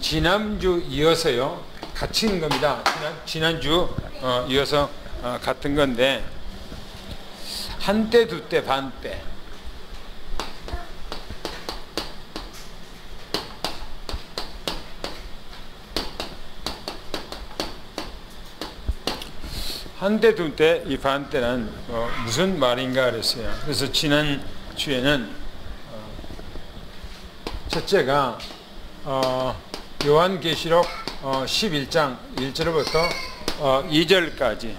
지난주 이어서요. 같이 있는 겁니다. 지난주 이어서 같은 건데, 한때, 두때, 반때. 한때, 두때, 이 반때는 무슨 말인가 그랬어요. 그래서 지난 주에는 첫째가 요한계시록 11장 1절부터 2절까지,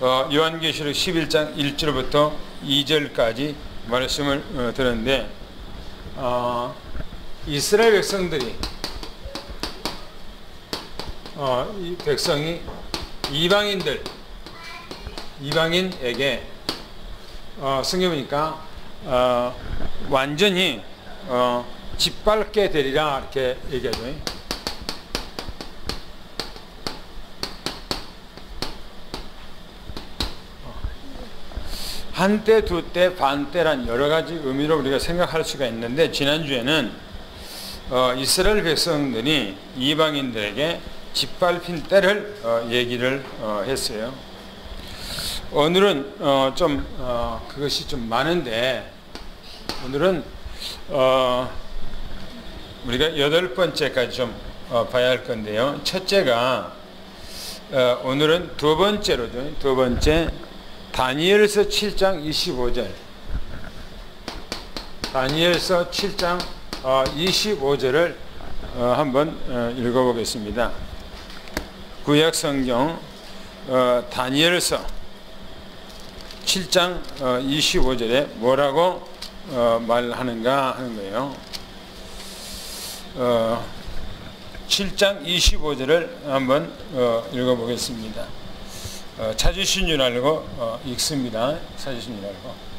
요한계시록 11장 1절부터 2절까지 말씀을 들었는데, 이스라엘 백성들이 이 백성이 이방인에게 성경 보니까 완전히 짓밟게 되리라 이렇게 얘기하죠. 한때, 두때, 반때란 여러 가지 의미로 우리가 생각할 수가 있는데, 지난주에는 이스라엘 백성들이 이방인들에게 짓밟힌 때를 얘기를 했어요. 오늘은 그것이 좀 많은데, 오늘은 우리가 8번째까지 좀 봐야 할 건데요. 첫째가 오늘은 두 번째로죠. 두 번째, 다니엘서 7장 25절. 다니엘서 7장 25절을 한번 읽어보겠습니다. 구약 성경 다니엘서 7장 25절에 뭐라고 말하는가 하는 거예요. 7장 25절을 한번 읽어보겠습니다. 찾으신 줄 알고 읽습니다. 찾으신 줄 알고.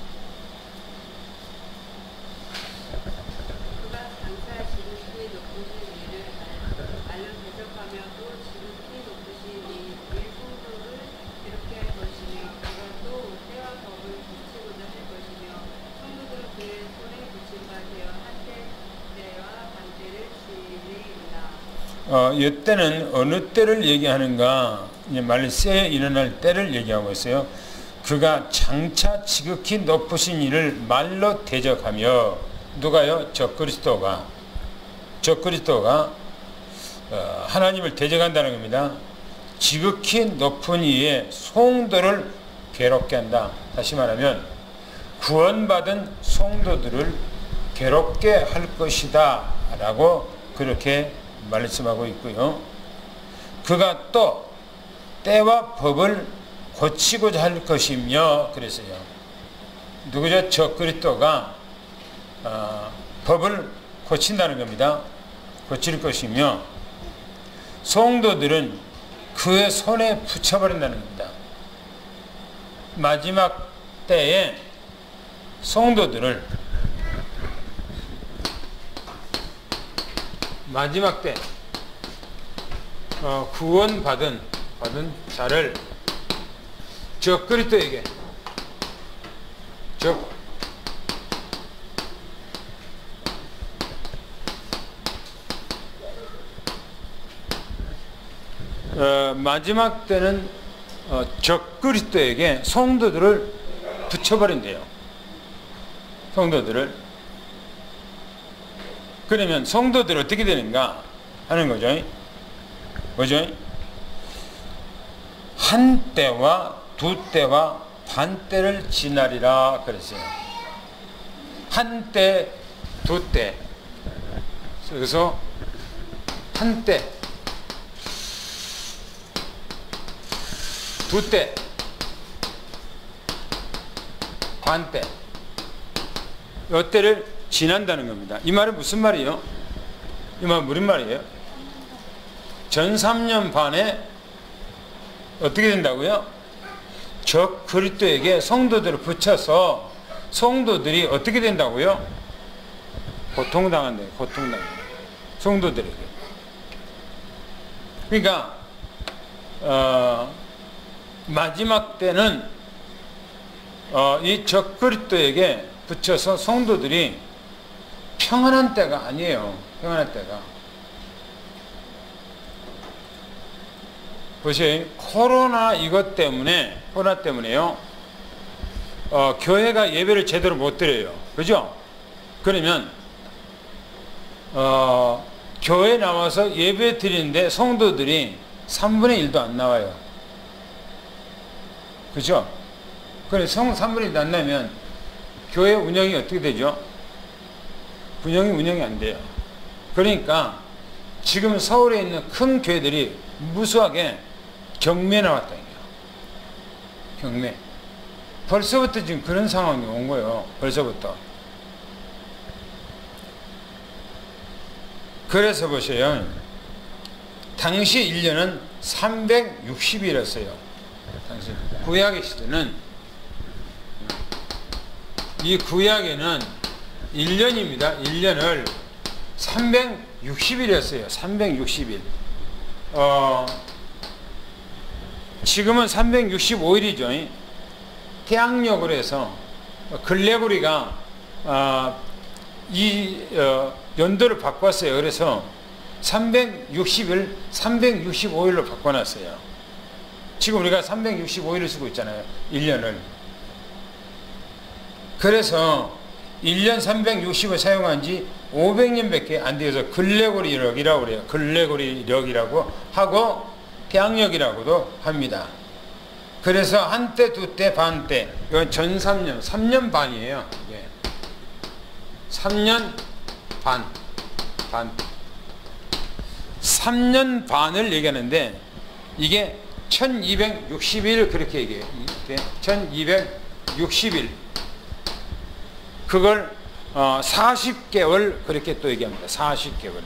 이때는 어느 때를 얘기하는가? 말세에 일어날 때를 얘기하고 있어요. 그가 장차 지극히 높으신 이를 말로 대적하며, 누가요? 적그리스도가 하나님을 대적한다는 겁니다. 지극히 높은 이의 성도를 괴롭게 한다. 다시 말하면 구원받은 성도들을 괴롭게 할 것이다 라고 그렇게 말씀하고 있고요. 그가 또 때와 법을 고치고자 할 것이며 그랬어요. 누구죠? 적그리스도가 법을 고친다는 겁니다. 고칠 것이며, 성도들은 그의 손에 붙여버린다는 겁니다. 마지막 때에 성도들을, 마지막 때 구원받은 자를 적그리스도에게, 마지막 때는 적그리스도에게 성도들을 붙여버린대요. 성도들을. 그러면 성도들이 어떻게 되는가 하는 거죠. 뭐죠? 한 때와 두 때와 반 때를 지나리라 그랬어요. 한 때, 두 때. 그래서 한 때, 두 때, 반 때. 이 때를 지난다는 겁니다. 이 말은 무슨 말이에요? 이 말은 무슨 말이에요? 전 3년 반에 어떻게 된다고요? 적 그리스도에게 성도들을 붙여서 성도들이 어떻게 된다고요? 고통당한대요. 고통당한대요. 성도들에게. 그러니까 마지막 때는 이 적 그리스도에게 붙여서 성도들이 평안한 때가 아니에요. 평안한 때가. 보세요. 코로나 때문에요. 교회가 예배를 제대로 못 드려요. 그죠? 그러면 교회 나와서 예배 드리는데 성도들이 3분의 1도 안 나와요. 그죠? 그래서 3분의 1도 안 나면 교회 운영이 어떻게 되죠? 운영이 안 돼요. 그러니까 지금 서울에 있는 큰 교회들이 무수하게 경매 나왔다는 거예요. 경매. 벌써부터 지금 그런 상황이 온 거예요. 벌써부터. 그래서 보세요. 당시 1년은 360일이었어요. 당시 구약의 시대는, 이 구약에는 1년입니다. 1년을 360일이었어요. 360일. 지금은 365일이죠. 태양력으로 해서 글레고리가 연도를 바꿨어요. 그래서 360일, 365일로 바꿔놨어요. 지금 우리가 365일을 쓰고 있잖아요. 1년을. 그래서 1년 360을 사용한 지 500년밖에 안 되어서 글레고리력이라고 그래요. 글레고리력이라고 하고 태양력이라고도 합니다. 그래서 한때, 두때, 반때, 이건 전 3년 반이에요. 이게 3년 반. 3년 반을 얘기하는데 이게 1260일 그렇게 얘기해요. 1260일. 그걸 40개월 그렇게 또 얘기합니다. 40개월.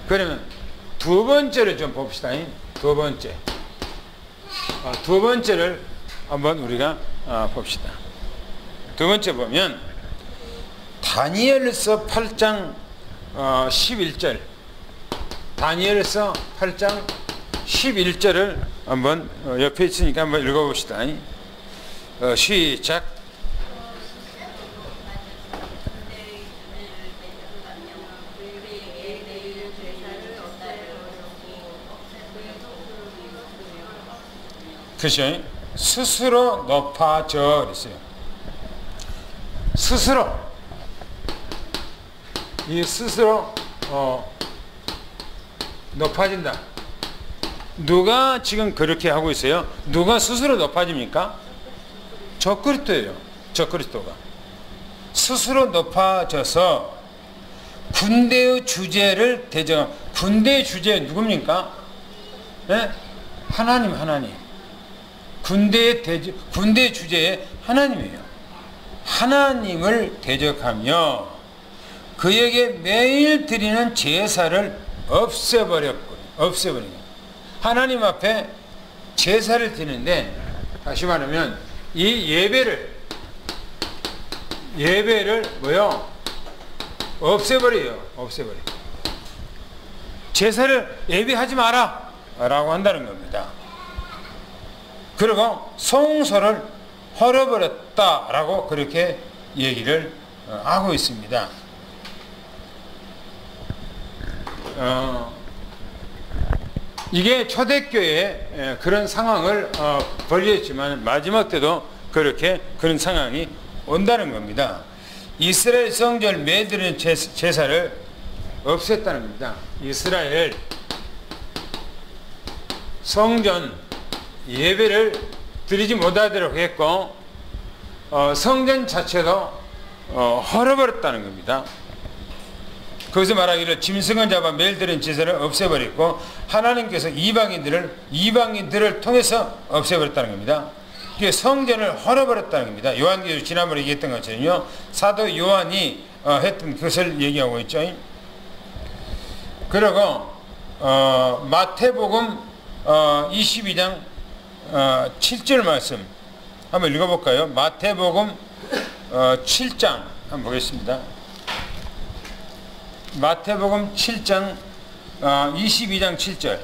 그러면 두 번째를 좀 봅시다. 두 번째. 두 번째를 한번 우리가 봅시다. 두 번째 보면 다니엘서 8장 11절. 다니엘서 8장 11절을 한번 옆에 있으니까 한번 읽어봅시다. 시작. 그죠? 스스로 높아져 그랬어요. 스스로 높아진다. 누가 지금 그렇게 하고 있어요? 누가 스스로 높아집니까? 적그리스도예요. 적그리스도가 스스로 높아져서 군대의 주제를 대적. 군대의 주제 누굽니까? 네? 하나님. 군대의 주제에 하나님이에요. 하나님을 대적하며 그에게 매일 드리는 제사를 없애버리고 하나님 앞에 제사를 드리는데, 다시 말하면 이 예배를 뭐요? 없애버려요. 제사를 예배하지 마라 라고 한다는 겁니다. 그리고 성소를 헐어버렸다라고 그렇게 얘기를 하고 있습니다. 이게 초대교회에 그런 상황을 벌였지만 마지막 때도 그런 상황이 온다는 겁니다. 이스라엘 성전을 매드리는 제사를 없앴다는 겁니다. 이스라엘 성전 예배를 드리지 못하도록 했고 성전 자체도 헐어버렸다는 겁니다. 거기서 말하기를 짐승을 잡아 매일 드리는 제사를 없애버렸고 하나님께서 이방인들을 통해서 없애버렸다는 겁니다. 이게 성전을 헐어버렸다는 겁니다. 요한계시록 지난번에 얘기했던 것처럼요, 사도 요한이 했던 것을 얘기하고 있죠. 그리고 마태복음 22장 7절 말씀 한번 읽어볼까요? 마태복음 7장 한번 보겠습니다. 마태복음 7장 22장 7절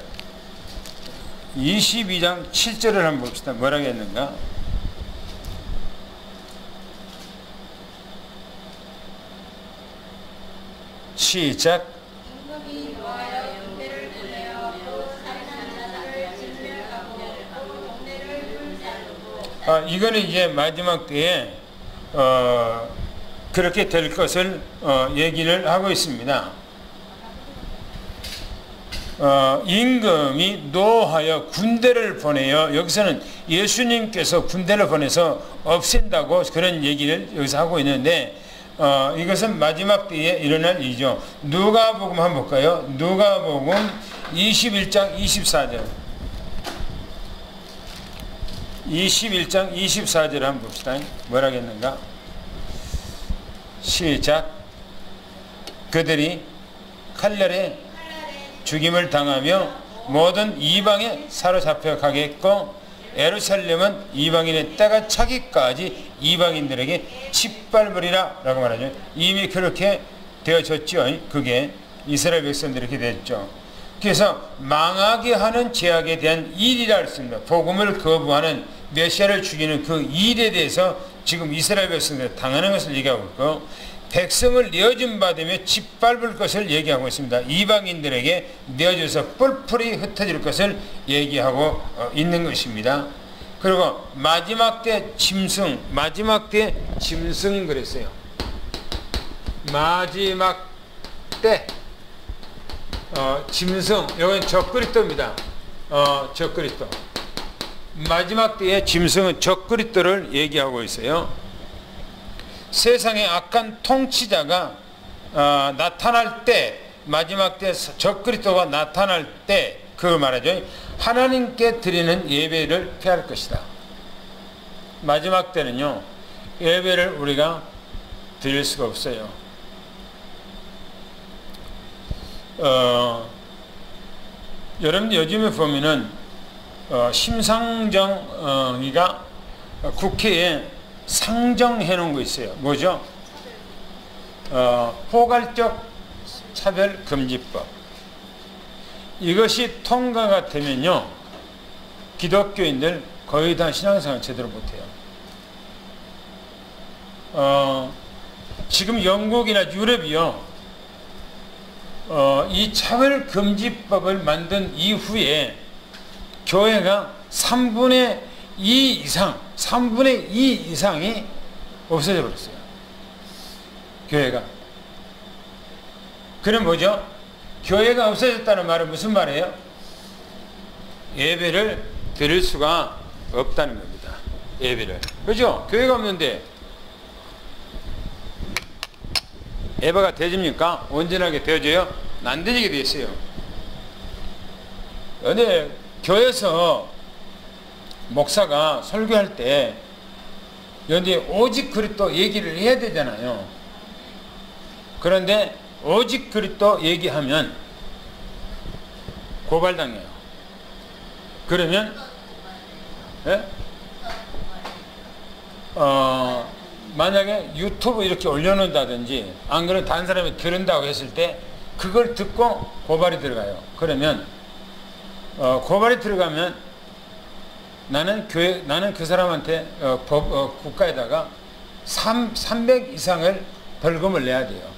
22장 7절을 한번 봅시다. 뭐라고 했는가? 시작. 임금이 노하여 군대를 보내어 또 살인한 자들을 진멸하고 또 동네를 불사르고. 이거는 이제 마지막 때에 그렇게 될 것을 얘기를 하고 있습니다. 임금이 노하여 군대를 보내요. 여기서는 예수님께서 군대를 보내서 없앤다고 그런 얘기를 여기서 하고 있는데 이것은 마지막 때에 일어날 일이죠. 누가복음 한번 볼까요? 누가복음 21장 24절 21장 24절 한번 봅시다. 뭐라겠는가? 시작. 그들이 칼날에 죽임을 당하며 모든 이방에 사로잡혀 가겠고 예루살렘은 이방인의 때가 차기까지 이방인들에게 짓밟으리라 라고 말하죠. 이미 그렇게 되어졌죠. 그게 이스라엘 백성들이 이렇게 됐죠. 그래서 망하게 하는 죄악에 대한 일이라 할 수 있습니다. 복음을 거부하는 메시아를 죽이는 그 일에 대해서 지금 이스라엘 백성들이 당하는 것을 얘기하고 있고, 백성을 내어준 받으며 짓밟을 것을 얘기하고 있습니다. 이방인들에게 내어줘서 뿔뿔이 흩어질 것을 얘기하고 있는 것입니다. 그리고 마지막 때 짐승, 마지막 때 짐승 그랬어요. 마지막 때 짐승, 이건 적그리스도입니다. 적그리스도. 마지막 때의 짐승은 적그리스도를 얘기하고 있어요. 세상의 악한 통치자가 나타날 때, 마지막 때 적그리스도가 나타날 때 그걸 말하죠. 하나님께 드리는 예배를 피할 것이다. 마지막 때는요, 예배를 우리가 드릴 수가 없어요. 여러분 요즘에 보면은 심상정의가 국회에 상정해 놓은 거 있어요. 뭐죠? 포괄적 차별금지법. 이것이 통과가 되면요, 기독교인들 거의 다 신앙생활 제대로 못해요. 지금 영국이나 유럽이요, 이 차별금지법을 만든 이후에 교회가 3분의 2 이상이 없어져 버렸어요. 교회가. 그럼 뭐죠? 교회가 없어졌다는 말은 무슨 말이에요? 예배를 드릴 수가 없다는 겁니다. 예배를. 그죠? 교회가 없는데 예배가 되집니까? 온전하게 되어져요? 안 되지게 돼 있어요. 근데 교회에서 목사가 설교할 때 여기 오직 그리스도 얘기를 해야 되잖아요. 그런데 오직 그리스도 얘기하면 고발당해요. 그러면 예? 만약에 유튜브 이렇게 올려놓는다든지 안 그러면 다른 사람이 들은다고 했을 때 그걸 듣고 고발이 들어가요. 그러면 고발이 들어가면 나는 그 사람한테 국가에다가 300 이상을 벌금을 내야 돼요.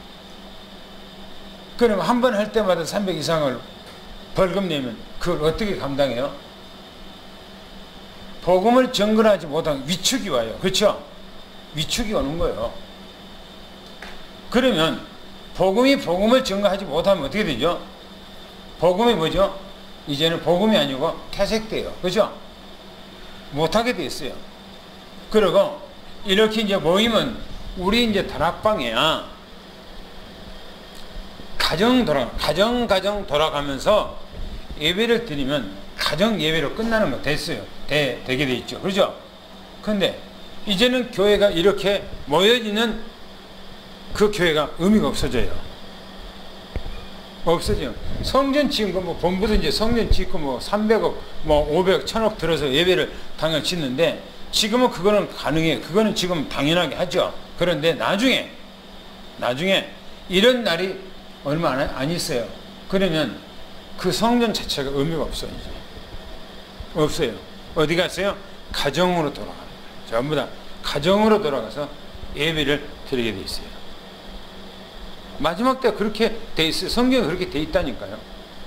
그럼 한 번 할 때마다 300 이상을 벌금 내면 그걸 어떻게 감당해요? 복음을 전근하지 못한 위축이 와요. 그렇죠? 위축이 오는 거예요. 그러면 복음을 전가하지 못하면 어떻게 되죠? 복음이 뭐죠? 이제는 복음이 아니고 퇴색돼요. 그렇죠? 못하게 돼 있어요. 그리고 이렇게 이제 모이면 우리 이제 다락방이야. 가정 돌아가면서 예배를 드리면 가정 예배로 끝나는 거 됐어요. 되게 돼 있죠. 그렇죠? 근데 이제는 교회가 이렇게 모여지는 그 교회가 의미가 없어져요. 없어져요. 성전 지은 거 뭐 본부도 이제 성전 짓고 뭐 300억, 뭐 500억, 1000억 들어서 예배를 당연히 짓는데 지금은 그거는 가능해요. 그거는 지금 당연하게 하죠. 그런데 나중에 이런 날이 얼마 안 있어요. 그러면 그 성전 자체가 의미가 없어요. 이제. 없어요. 어디 갔어요? 가정으로 돌아가는 거예요. 전부 다 가정으로 돌아가서 예배를 드리게 돼 있어요. 마지막 때 그렇게 돼 있어요. 성경에 그렇게 돼 있다니까요.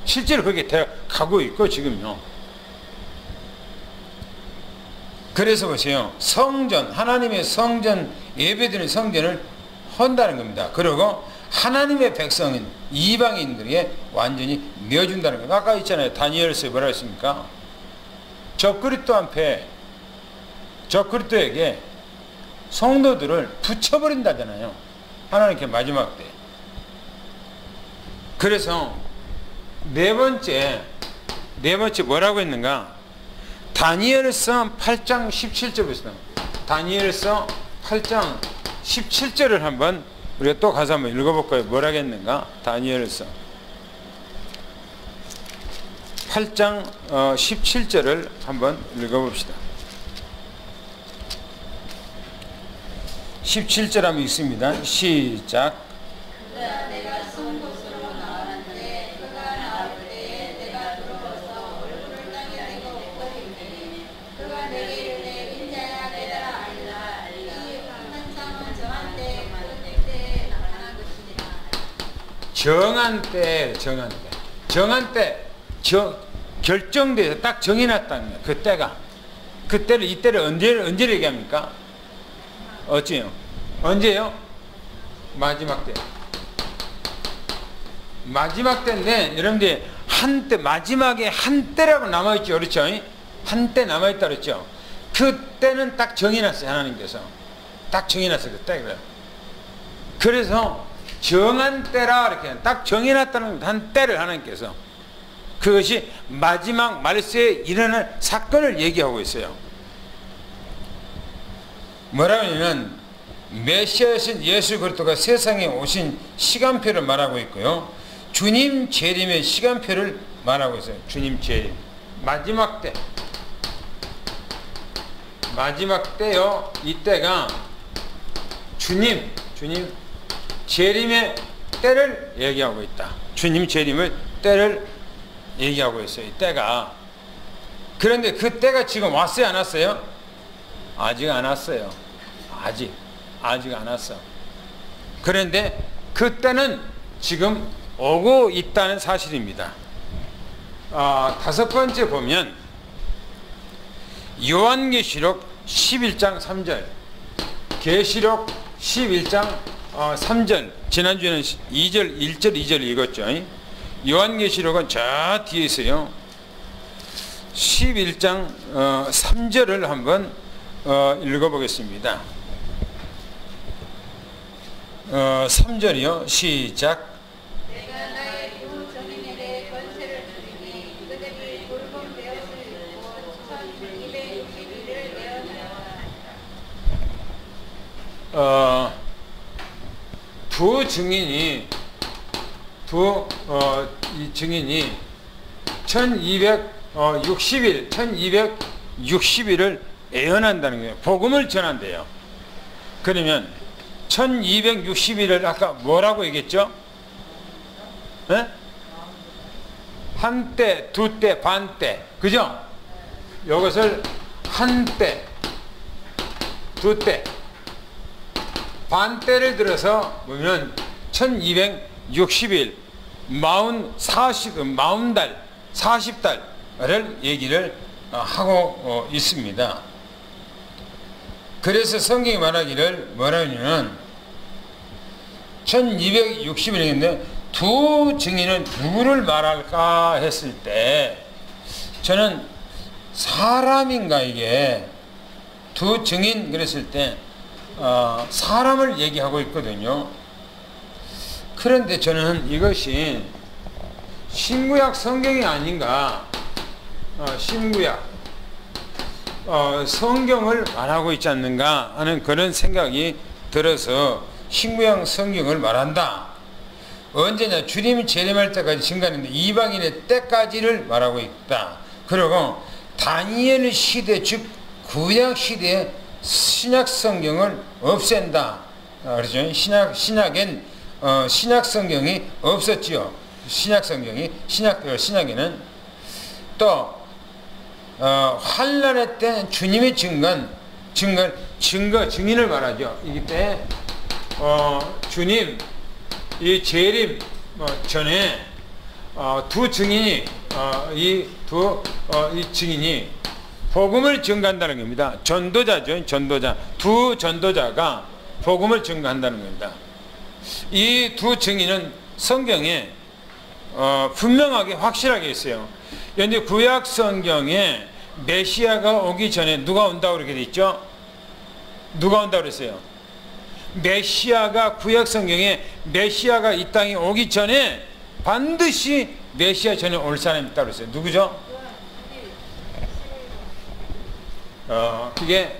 실제로 그렇게 돼 가고 있고 지금요. 그래서 보세요. 성전, 하나님의 성전, 예배드리는 성전을 헌다는 겁니다. 그리고 하나님의 백성인 이방인들에게 완전히 내어준다는 겁니다. 아까 있잖아요. 다니엘서에 뭐라 했습니까? 적그리스도한테, 적그리스도에게 성도들을 붙여버린다잖아요. 하나님께 마지막 때. 그래서 네 번째 뭐라고 했는가? 다니엘서 8장 17절부터 다니엘서 8장 17절을 한번 우리가 또 가서 한번 읽어볼까요? 뭐라고 했는가? 다니엘서 8장 17절을 한번 읽어봅시다. 17절 한번 읽습니다. 시작. 내가 선 곳으로 나왔는데 그가 나올 때에 내가 두려워서 얼굴을 땅에 대고 엎드리니 그가 내게 이르되 인자야 내가 알라 이 환상은 정한 때 그때에 나타난 것이니라. 정한 때 결정돼서 딱 정해놨다는 거예요. 그 때가. 그때를, 이때를 언제 얘기합니까? 어찌요? 언제요? 마지막 때. 마지막 때인데, 여러분들이 한때, 마지막에 한때라고 남아있죠. 그렇죠? 한때 남아있다 그랬죠? 그때는 딱 정해놨어요. 하나님께서. 딱 정해놨어요. 그 때를. 그래서 정한 때라, 이렇게 딱 정해놨다는 한 때를 하나님께서. 그것이 마지막 말세에 일어날 사건을 얘기하고 있어요. 뭐라고 하냐면 메시아이신 예수 그리스도가 세상에 오신 시간표를 말하고 있고요. 주님 재림의 시간표를 말하고 있어요. 주님 재림. 마지막 때. 마지막 때요. 이때가 주님 재림의 때를 얘기하고 있다. 주님 재림의 때를 얘기하고 있어요. 이 때가. 그런데 그 때가 지금 왔어요? 안 왔어요? 아직 안 왔어요. 아직 안 왔어. 그런데 그 때는 지금 오고 있다는 사실입니다. 다섯 번째 보면 요한계시록 11장 3절, 계시록 11장 3절, 지난주에는 2절, 1절, 2절 읽었죠. 요한계시록은 저 뒤에 있어요. 11장 3절을 한번 읽어보겠습니다. 3절이요. 시작. 내가 나의 두 정인에게 권세를 주리니 그들이 붉은 베옷을 입고 1260일을 내어내어 두 증인이 이 증인이 1260일을 예언한다는 거예요. 복음을 전한대요. 그러면 1260일을 아까 뭐라고 얘기했죠? 네? 한때, 두때, 반때. 그죠? 이것을 한때, 두때, 반때를 들어서 보면 1260일, 40달, 40달을 얘기를 하고 있습니다. 그래서 성경이 말하기를 뭐라 하냐면 1260일인데 두 증인은 누구를 말할까 했을 때 저는 사람인가 이게 두 증인 그랬을 때 사람을 얘기하고 있거든요. 그런데 저는 이것이 신구약 성경이 아닌가, 신구약 성경을 말하고 있지 않는가 하는 그런 생각이 들어서 신구약 성경을 말한다. 언제냐? 주님이 재림할 때까지 증가하는데 이방인의 때까지를 말하고 있다. 그리고 다니엘 시대 즉 구약 시대에 신약 성경을 없앤다. 그렇죠? 신약엔 신약 성경이 없었지요. 신약 성경이 신약에는 또 환란의 때 주님의 증인을 말하죠. 이때 주님 이 재림 전에 두 증인이 이 증인이 복음을 증거한다는 겁니다. 전도자죠. 전도자. 두 전도자가 복음을 증거한다는 겁니다. 이 두 증인은 성경에 분명하게 확실하게 있어요. 그런데 구약 성경에 메시아가 오기 전에 누가 온다고 그렇게 돼 있죠? 누가 온다고 그랬어요? 메시아가 구약 성경에 메시아가 이 땅에 오기 전에 반드시 메시아 전에 올 사람이 있다고 그랬어요. 누구죠? 그게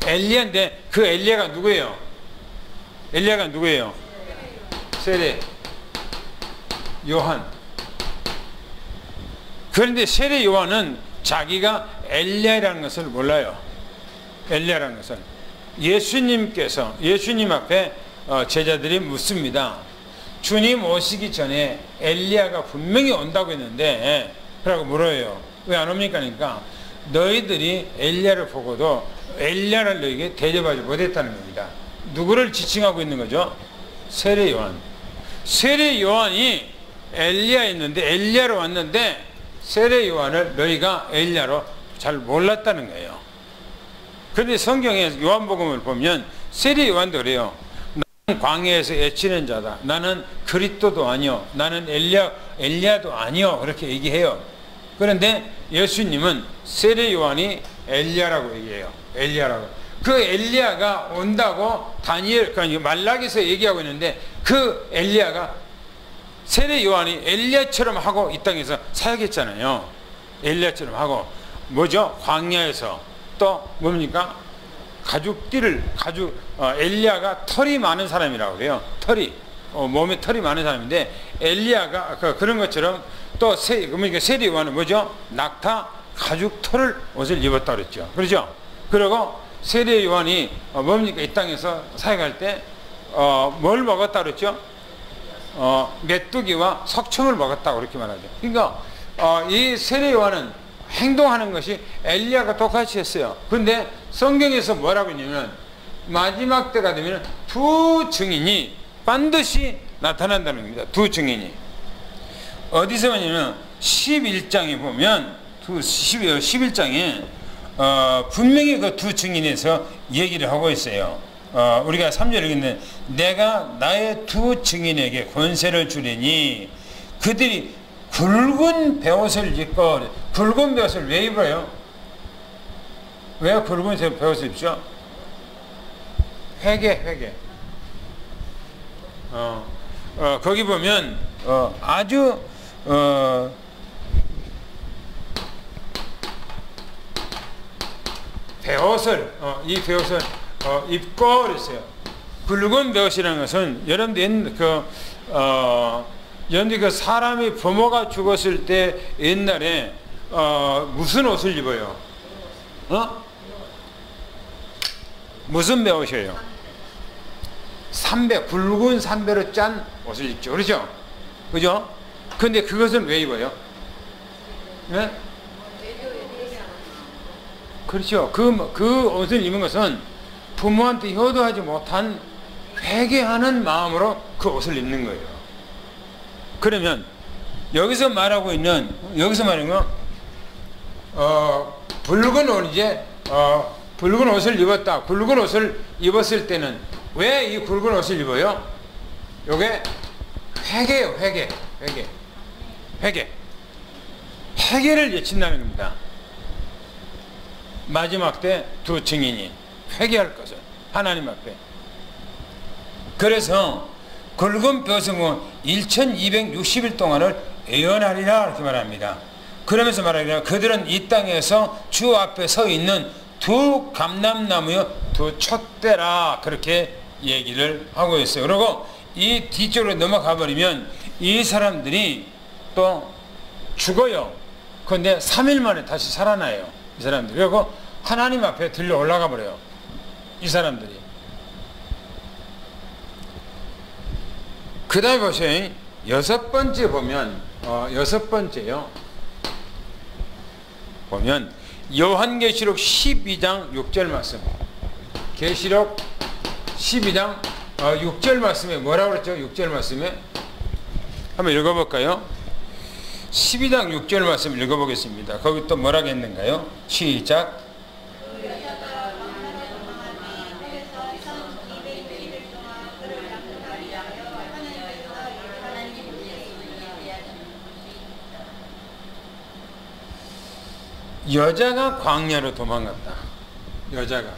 엘리야인데 그 엘리야가 누구예요? 엘리야가 누구예요? 세례 요한. 그런데 세례 요한은 자기가 엘리야라는 것을 몰라요. 엘리야라는 것을. 예수님 앞에 제자들이 묻습니다. 주님 오시기 전에 엘리야가 분명히 온다고 했는데 라고 물어요. 왜 안 옵니까? 그러니까 너희들이 엘리야를 보고도 엘리야를 너희에게 대접하지 못했다는 겁니다. 누구를 지칭하고 있는 거죠? 세례 요한. 세례 요한이 엘리야였는데 엘리야로 왔는데 세례 요한을 너희가 엘리야로 잘 몰랐다는 거예요. 그런데 성경에 요한복음을 보면 세례 요한도 그래요. 나는 광야에서 애치는 자다. 나는 그리스도도 아니요. 나는 엘리야도 아니요. 그렇게 얘기해요. 그런데 예수님은 세례 요한이 엘리야라고 얘기해요. 엘리야라고. 그 엘리야가 온다고 그러니까 말라기서 얘기하고 있는데 그 엘리야가 세례 요한이 엘리야처럼 하고 이 땅에서 사역했잖아요. 엘리야처럼 하고 뭐죠? 광야에서 또 뭡니까? 엘리야가 털이 많은 사람이라고 그래요. 몸에 털이 많은 사람인데 엘리야가 그런 것처럼 또 그러니까 세례 요한은 뭐죠? 낙타 가죽 털을 옷을 입었다 그랬죠. 그렇죠? 그리고 세례 요한이 뭡니까? 이 땅에서 사역할 때 뭘 먹었다 그랬죠? 메뚜기와 석청을 먹었다고 그렇게 말하죠. 그러니까 이 세례 요한은 행동하는 것이 엘리야가 똑같이 했어요. 그런데 성경에서 뭐라고 했냐면 마지막 때가 되면 두 증인이 반드시 나타난다는 겁니다. 두 증인이. 어디서 보냐면 11장에 보면 11장에 분명히 그 두 증인에서 얘기를 하고 있어요. 우리가 3절을 읽는데 내가 나의 두 증인에게 권세를 주리니 그들이 굵은 베옷을 입고. 굵은 베옷을 왜 입어요? 왜 굵은 베옷을 입죠? 회개. 거기 보면 아주 이 베옷을 입고 그랬어요. 굵은 베옷이라는 것은 여러분들 그 사람이 부모가 죽었을 때 옛날에 무슨 옷을 입어요? 무슨 베옷이에요? 굵은 삼배로 짠 옷을 입죠. 그렇죠? 그죠? 근데 그것은 왜 입어요? 네? 그렇죠. 그 옷을 입은 것은 부모한테 효도하지 못한 회개하는 마음으로 그 옷을 입는 거예요. 그러면 여기서 말하는 건 붉은 옷을 입었다. 굵은 옷을 입었을 때는 왜 이 굵은 옷을 입어요? 요게 회개예요. 회개를 외친다는 겁니다. 마지막 때 두 증인이 회개할 것을 하나님 앞에. 그래서 굵은 벼슬은 1260일 동안을 예언하리라 이렇게 말합니다. 그러면서 말하기를 그들은 이 땅에서 주 앞에 서 있는 두 감람나무의 두 촛대라 그렇게 얘기를 하고 있어요. 그리고 이 뒤쪽으로 넘어가 버리면 이 사람들이 또 죽어요. 그런데 3일 만에 다시 살아나요. 이 사람들이. 그리고 하나님 앞에 들려 올라가 버려요. 이 사람들이. 그 다음에 보세요. 여섯 번째요. 보면 요한계시록 12장 6절 말씀. 계시록 12장 6절 말씀에 뭐라고 그랬죠? 6절 말씀에 한번 읽어볼까요? 12장 6절 말씀 읽어보겠습니다. 거기 또 뭐라고 했는가요? 시작. 여자가 광야로 도망갔다. 여자가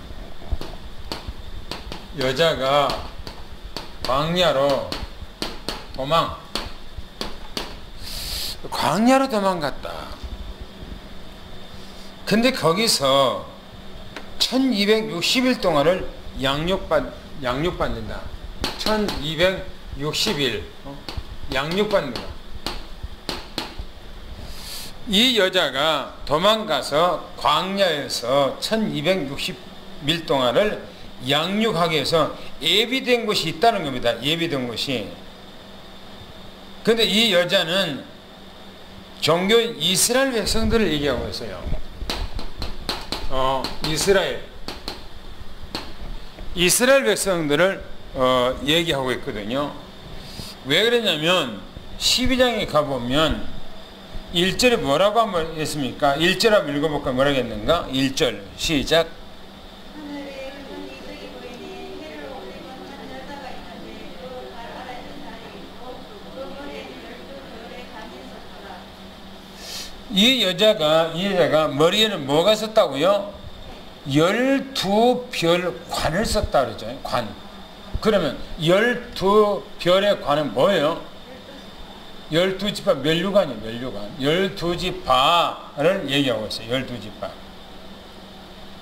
광야로 도망갔다. 근데 거기서 1260일 동안을 양육받는다. 1260일 양육받는다. 이 여자가 도망가서 광야에서 1260일 동안을 양육하기 위해서 예비된 곳이 있다는 겁니다. 예비된 곳이. 근데 이 여자는 종교인 이스라엘 백성들을 얘기하고 있어요. 이스라엘 백성들을 얘기하고 있거든요. 왜 그러냐면 12장에 가보면 1절에 뭐라고 한번 했습니까? 1절 한번 읽어볼까? 뭐라고 했는가? 1절 시작. 하늘에 큰 이슬이 보이니 해를 올리고 한 여자가 있는데 그 발 아래는 달이 있고 그 머리에는 12별의 관이 있었더라. 이 여자가 머리에는 뭐가 썼다고요? 12별 관을 썼다 그러죠. 관. 그러면 12별의 관은 뭐예요? 12지파 멸류관이에요. 멸류관. 12지파를 얘기하고 있어요. 12지파.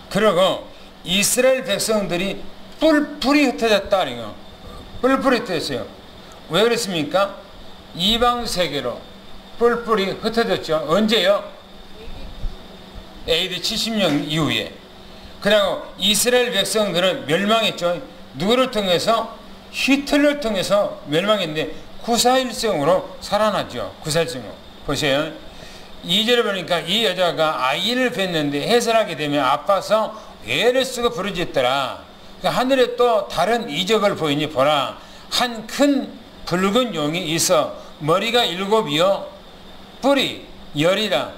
그리고 이스라엘 백성들이 뿔뿔이 흩어졌다. 이거. 뿔뿔이 흩어졌어요. 왜 그랬습니까? 이방 세계로 뿔뿔이 흩어졌죠. 언제요? AD 70년 이후에. 그리고 이스라엘 백성들은 멸망했죠. 누구를 통해서? 히틀러를 통해서 멸망했는데 941성으로 살아났죠. 941성으로. 보세요. 2절에 보니까 이 여자가 아이를 뵀는데 해산하게 되면 아파서 애를 쓰고 부르짖더라. 그러니까 하늘에 또 다른 이적을 보이니 보라. 한 큰 붉은 용이 있어 머리가 7이요 뿔이 10이라.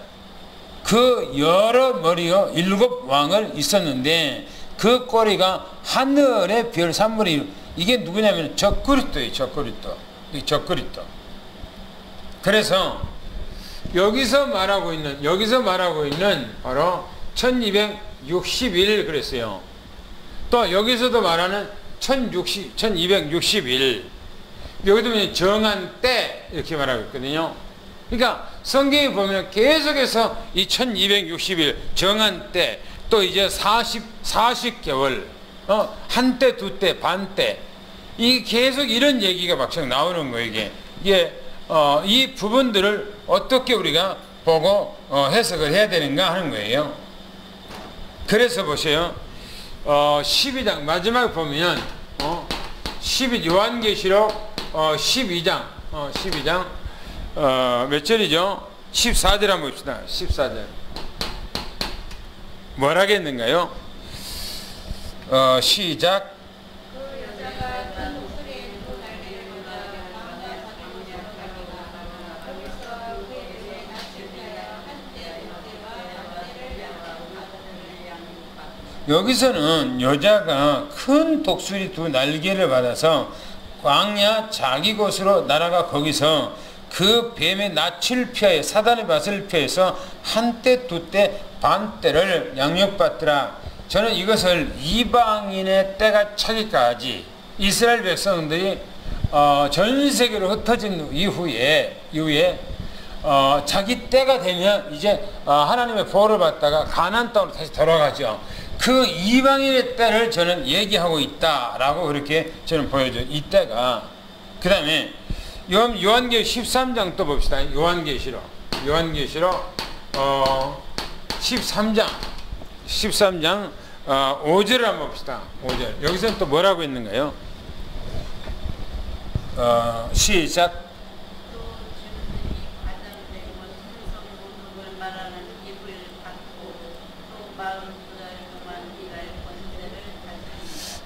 그 여러 머리요 7 왕을 있었는데 그 꼬리가 하늘의 별 산물이. 이게 누구냐면 적그리스도예요. 적그리스도. 그래서 여기서 말하고 있는 바로 1260일 그랬어요. 또 여기서도 말하는 1260일. 여기도 보면 정한 때 이렇게 말하고 있거든요. 그러니까 성경에 보면 계속해서 이 1260일 정한 때, 또 이제 40개월, 한때, 두때, 반때, 이 계속 이런 얘기가 막상 나오는 거예요. 이게 이 부분들을 어떻게 우리가 보고 해석을 해야 되는가 하는 거예요. 그래서 보세요. 12장 마지막에 보면 요한계시록 12장 몇 절이죠? 14절 한번 봅시다. 14절 뭐라겠는가요? 시작. 여기서는 여자가 큰 독수리 2 날개를 받아서 광야 자기 곳으로 날아가 거기서 그 뱀의 낯을 피하여 사단의 밭을 피해서 한때 두때 반때를 양육받더라. 저는 이것을 이방인의 때가 차기까지 이스라엘 백성들이 전 세계로 흩어진 이후에 자기 때가 되면 이제 하나님의 보호를 받다가 가나안 땅으로 다시 돌아가죠. 그 이방인의 때를 저는 얘기하고 있다라고 그렇게 저는 보여줘요. 이 때가. 그 다음에 요한계시록 13장 또 봅시다. 요한계시록 13장 5절을 한번 봅시다. 5절. 여기서는 또 뭐라고 있는가요? 시작.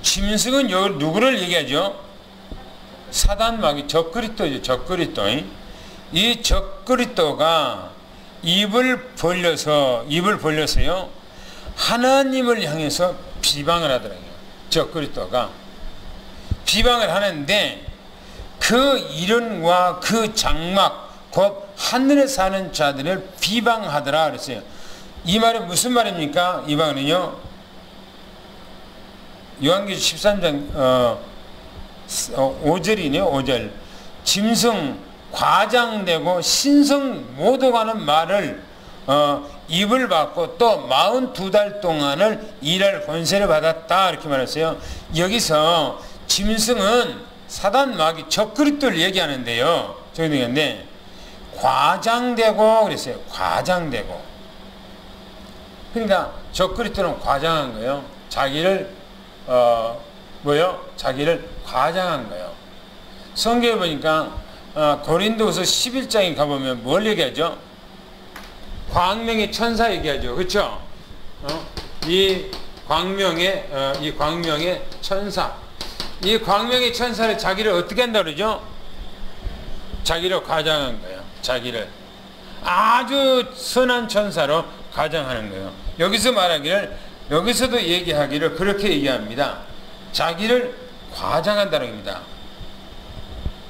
짐승은 누구를 얘기하죠? 사단 마귀 적그리스도죠. 적그리스도. 이 적그리스도가 입을 벌려서요 하나님을 향해서 비방을 하더라고요. 적그리스도가 비방을 하는데 그 이른과 그 장막 곧 하늘에 사는 자들을 비방하더라 그랬어요. 이 말은 무슨 말입니까? 이 말은요 요한계시록 13장 5절이네요. 5절. 짐승 과장되고 신성 모독하는 말을 입을 받고 또 42달 동안을 일할 권세를 받았다 이렇게 말했어요. 여기서 짐승은 사단 마귀 적그리스도를 얘기하는데요. 적그리스도인데 과장되고 그랬어요. 과장되고. 그러니까 적그리스도는 과장한 거예요. 자기를 자기를 과장한 거예요. 성경에 보니까 고린도후서 11장에 가보면 뭘 얘기하죠? 광명의 천사 얘기하죠. 그렇죠? 이 광명의 천사. 이 광명의 천사를 자기를 어떻게 한다 그러죠? 자기를 과장한 거예요. 자기를 아주 선한 천사로 과장하는 거예요. 여기서 말하기를 여기서도 얘기하기를 그렇게 얘기합니다. 자기를 과장한다는 겁니다.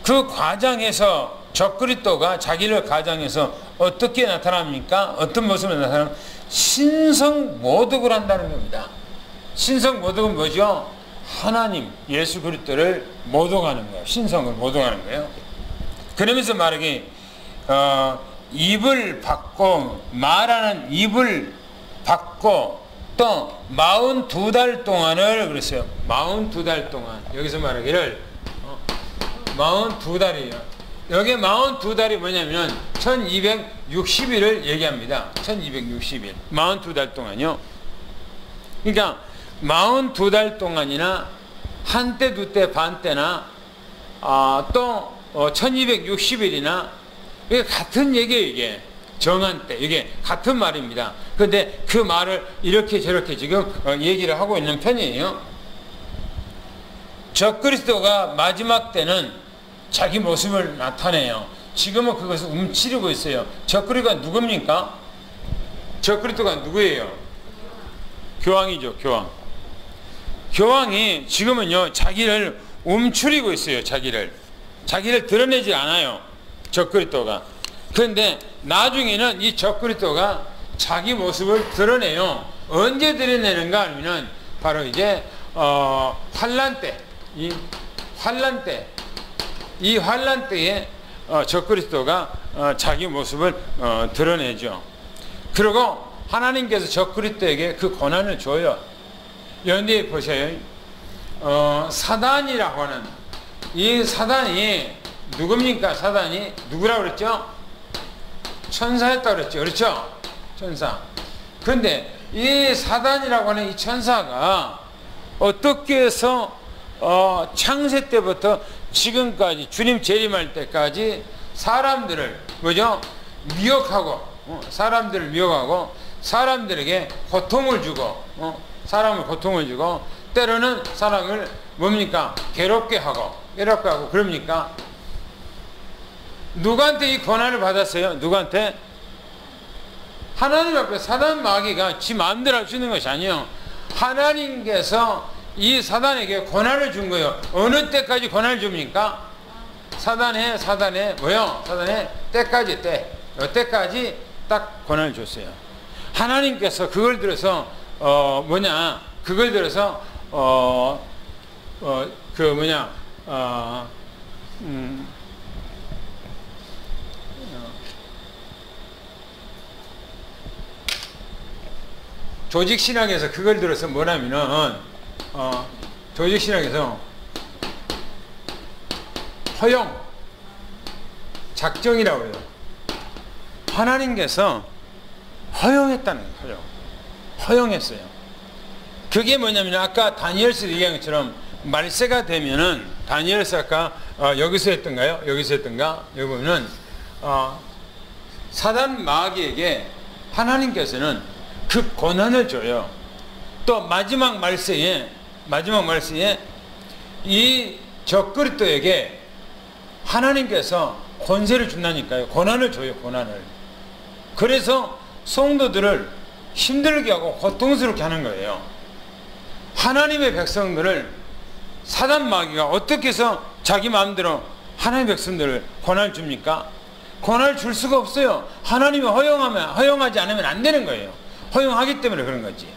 그 과장해서 적그리스도가 자기를 과장해서 어떻게 나타납니까? 어떤 모습으로 나타나면 신성 모독을 한다는 겁니다. 신성 모독은 뭐죠? 하나님 예수 그리스도를 모독하는 거예요. 신성을 모독하는 거예요. 그러면서 말하기 입을 받고 말하는 입을 받고 또 42달 동안을 그랬어요. 42달 동안 여기서 말하기를 42달이에요. 여기 42달이 뭐냐면 1260일을 얘기합니다. 1260일 42달 동안요. 그러니까 42달 동안이나 한때 두때 반때나 또 1260일이나 이게 같은 얘기예요. 이게 정한 때 이게 같은 말입니다. 그런데 그 말을 이렇게 저렇게 지금 얘기를 하고 있는 편이에요. 적그리스도가 마지막 때는 자기 모습을 나타내요. 지금은 그것을 움츠리고 있어요. 적그리스도가 누굽니까? 적그리스도가 누구예요? 교황이죠. 교황. 교황이 지금은요 자기를 움츠리고 있어요. 자기를 드러내지 않아요. 적그리스도가. 그런데 나중에는 이 적그리스도가 자기 모습을 드러내요. 언제 드러내는가 하면 바로 이제 환란 때, 이 환란 때에 적그리스도가 자기 모습을 드러내죠. 그리고 하나님께서 적그리스도에게 그 권한을 줘요. 연대에 보셔요. 사단이라고 하는 이 사단이 누굽니까? 사단이 누구라고 그랬죠? 천사였다고 그랬죠. 그렇죠? 천사. 그런데 이 사단이라고 하는 이 천사가 어떻게 해서 창세 때부터 지금까지 주님 재림할 때까지 사람들을 뭐죠? 미혹하고 사람들을 미혹하고 사람들에게 고통을 주고 사람을 고통을 주고 때로는 사람을 뭡니까? 괴롭게 하고 그럽니까? 누구한테 이 권한을 받았어요? 누구한테? 하나님 앞에 사단 마귀가 지 마음대로 할 수 있는 것이 아니에요. 하나님께서 이 사단에게 권한을 준 거예요. 어느 때까지 권한을 줍니까? 사단의 뭐요? 사단의 때까지 때까지 딱 권한을 줬어요. 하나님께서 그걸 들어서 그걸 들어서 조직신학에서 그걸 들어서 뭐냐면은 조직신학에서 허용 작정이라고 해요. 하나님께서 허용했다는 거예요. 허용했어요. 그게 뭐냐면 아까 다니엘서 얘기한 것처럼 말세가 되면은 다니엘서 아까 여기서 했던가요? 여기서 했던가? 여기 보면은 사단 마귀에게 하나님께서는 그 권한을 줘요. 또 마지막 말세에 마지막 말씀에 이 적그리스도에게 하나님께서 권세를 준다니까요. 고난을 줘요. 고난을. 그래서 성도들을 힘들게 하고 고통스럽게 하는 거예요. 하나님의 백성들을 사단 마귀가 어떻게 해서 자기 마음대로 하나님의 백성들을 고난을 줍니까? 고난을 줄 수가 없어요. 하나님이 허용하지 않으면 안 되는 거예요. 허용하기 때문에 그런 거지.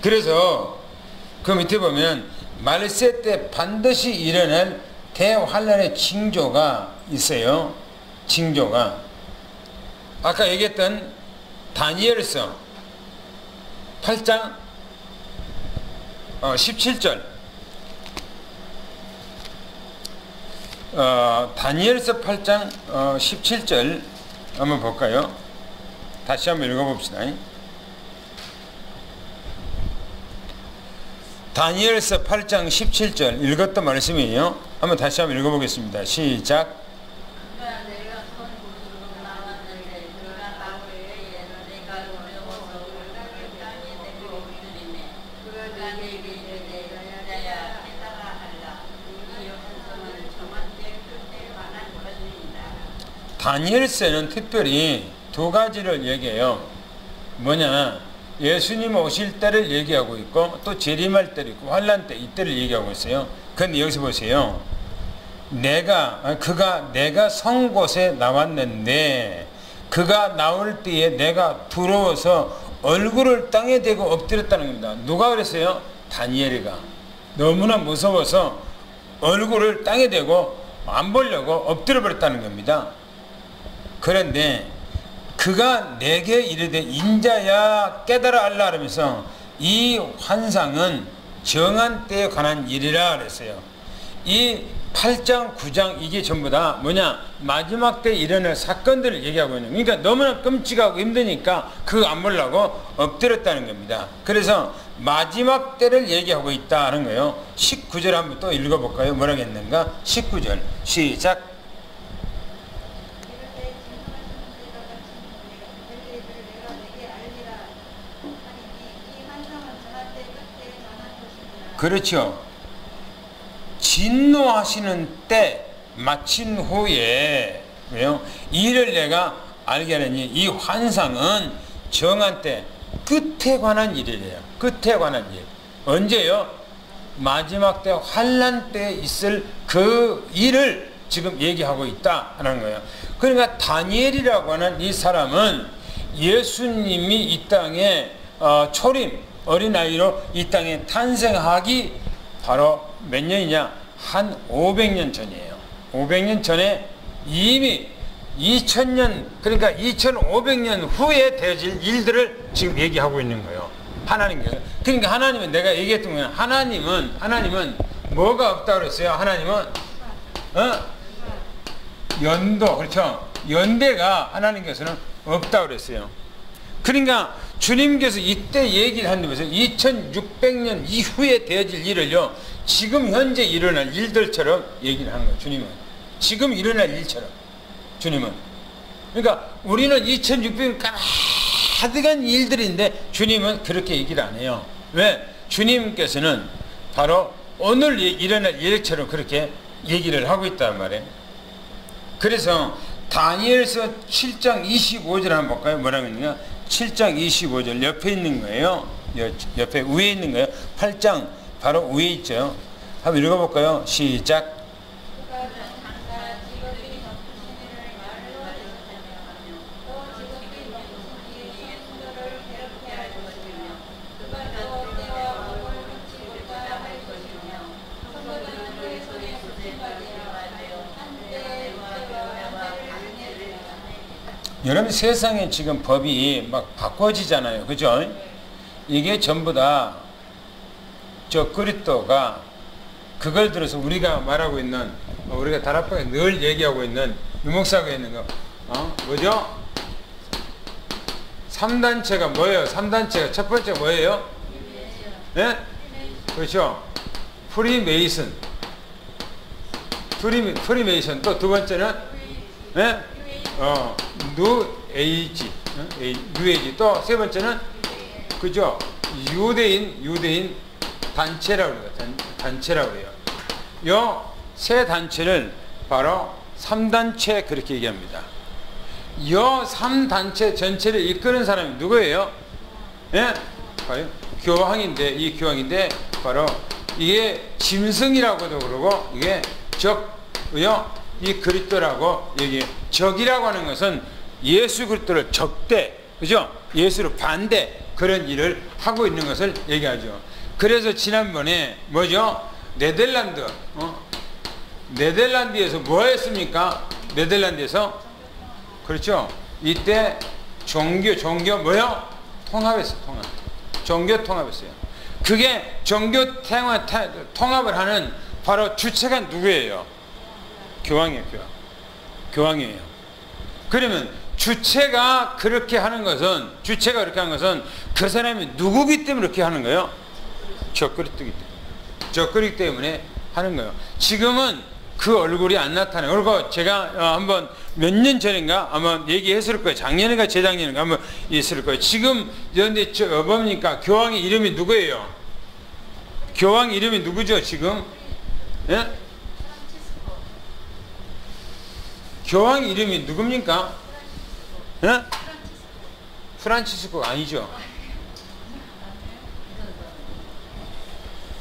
그래서 그 밑에 보면 말세 때 반드시 일어날 대환란의 징조가 있어요. 징조가 아까 얘기했던 다니엘서 8장 17절 다니엘서 8장 17절 한번 볼까요? 다시 한번 읽어봅시다. 다니엘서 8장 17절 읽었던 말씀이에요. 한번 다시 한번 읽어보겠습니다. 시작. 다니엘서는 특별히 두 가지를 얘기해요. 뭐냐, 예수님 오실 때를 얘기하고 있고 또 재림할 때를 있고 환란 때 이때를 얘기하고 있어요. 그런데 여기서 보세요. 그가 선 곳에 나왔는데 그가 나올 때에 내가 두려워서 얼굴을 땅에 대고 엎드렸다는 겁니다. 누가 그랬어요? 다니엘이가. 너무나 무서워서 얼굴을 땅에 대고 안 보려고 엎드려 버렸다는 겁니다. 그런데 그가 내게 이르되 인자야 깨달아 알라 하면서 이 환상은 정한 때에 관한 일이라 그랬어요. 이 8장 9장 이게 전부 다 뭐냐, 마지막 때 일어날 사건들을 얘기하고 있는, 그러니까 너무나 끔찍하고 힘드니까 그거 안 보려고 엎드렸다는 겁니다. 그래서 마지막 때를 얘기하고 있다는 거예요. 19절 한번 또 읽어볼까요? 뭐라고 했는가? 19절 시작. 그렇죠. 진노하시는 때 마친 후에 왜요? 이를 내가 알게 하느니 이 환상은 정한 때 끝에 관한 일이래요. 끝에 관한 일. 언제요? 마지막 때 환란 때 있을 그 일을 지금 얘기하고 있다 하는 거예요. 그러니까 다니엘이라고 하는 이 사람은 예수님이 이 땅에 초림 어린아이로 이 땅에 탄생하기 바로 몇 년이냐? 한 500년 전이에요. 500년 전에 이미 2000년, 그러니까 2500년 후에 되어질 일들을 지금 얘기하고 있는 거예요. 하나님께서. 그러니까 하나님은, 내가 얘기했던 거예요. 하나님은 뭐가 없다고 그랬어요? 하나님은 연도, 그렇죠? 연대가 하나님께서는 없다고 그랬어요. 그러니까 주님께서 이때 얘기를 한다면서 2600년 이후에 되어질 일을요, 지금 현재 일어날 일들처럼 얘기를 하는 거예요. 주님은 지금 일어날 일처럼. 주님은, 그러니까 우리는 2600년 가득한 일들인데 주님은 그렇게 얘기를 안 해요. 왜? 주님께서는 바로 오늘 일어날 일처럼 그렇게 얘기를 하고 있단 말이에요. 그래서 다니엘서 7장 25절 한번 볼까요? 뭐라고 있느냐? 7장 25절 옆에 있는 거예요. 옆에 위에 있는 거예요. 8장 바로 위에 있죠. 한번 읽어볼까요? 시작. 여러분, 세상에 지금 법이 막 바꿔지잖아요. 그죠? 이게 전부 다 그리스도가 그걸 들어서 우리가 말하고 있는, 우리가 다락방에 늘 얘기하고 있는 유목사가 있는 거, 뭐죠? 3단체가 뭐예요? 3단체가 첫 번째 뭐예요? 네? 그렇죠? 프리메이슨. 또 두 번째는 네? 뉴에이지. 또 세 번째는 그죠? 유대인 단체라고 그래요. 단체라고 그래요. 요 세 단체를 바로 3단체 그렇게 얘기합니다. 요 3단체 전체를 이끄는 사람이 누구예요? 예? 봐요. 교황인데, 이 교황인데 바로 이게 짐승이라고도 그러고 이게 적요, 이 그리스도라고 얘기해요. 적이라고 하는 것은 예수 그리스도를 적대, 그죠? 예수를 반대 그런 일을 하고 있는 것을 얘기하죠. 그래서 지난번에 뭐죠? 네덜란드에서 뭐 했습니까? 네덜란드에서 그렇죠. 이때 종교 뭐요? 통합했어요. 종교 통합했어요. 그게 종교 통합을 하는 바로 주체가 누구예요? 교황이에요. 교황이에요. 그러면 주체가 그렇게 하는 것은 그 사람이 누구기 때문에 그렇게 하는 거예요? 적그리스도기 때문에 하는 거예요. 지금은 그 얼굴이 안 나타나요. 그리고 제가 한번 몇 년 전인가 한번 얘기했을 거예요. 작년인가 재작년인가 한번 있을 거예요. 지금 그런데 뭡니까? 교황의 이름이 누구예요? 교황 이름이 누구죠 지금? 예? 교황 이름이 누굽니까? 예? 프란치스코 아니죠?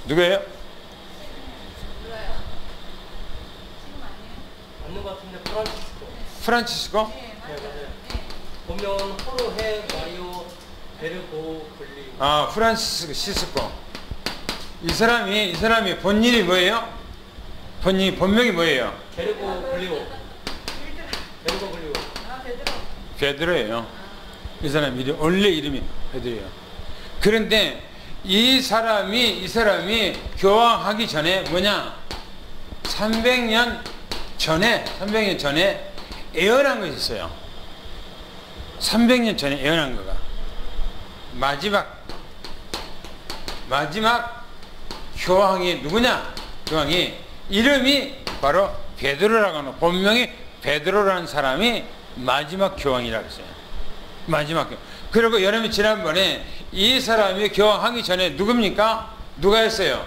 누구예요? 맞는 것 같은데 프란치스코? 네, 맞아요. 보면 호르헤 마리오 베르고글리. 아, 프란치스코. 이 사람이 본일이 뭐예요? 본명이 뭐예요? 베르고글리오. 베드로예요. 이 사람 원래 이름이 베드로예요. 그런데 이 사람이 교황하기 전에 뭐냐? 300년 전에 애언한 것이 있어요. 300년 전에 애언한 거가 마지막 교황이 누구냐? 교황이 이름이 바로 베드로라고 하는, 본명이 베드로라는 사람이 마지막 교황이라고 했어요. 마지막 교황. 그리고 여러분이 지난번에 이 사람이 교황하기 전에 누굽니까? 누가 했어요?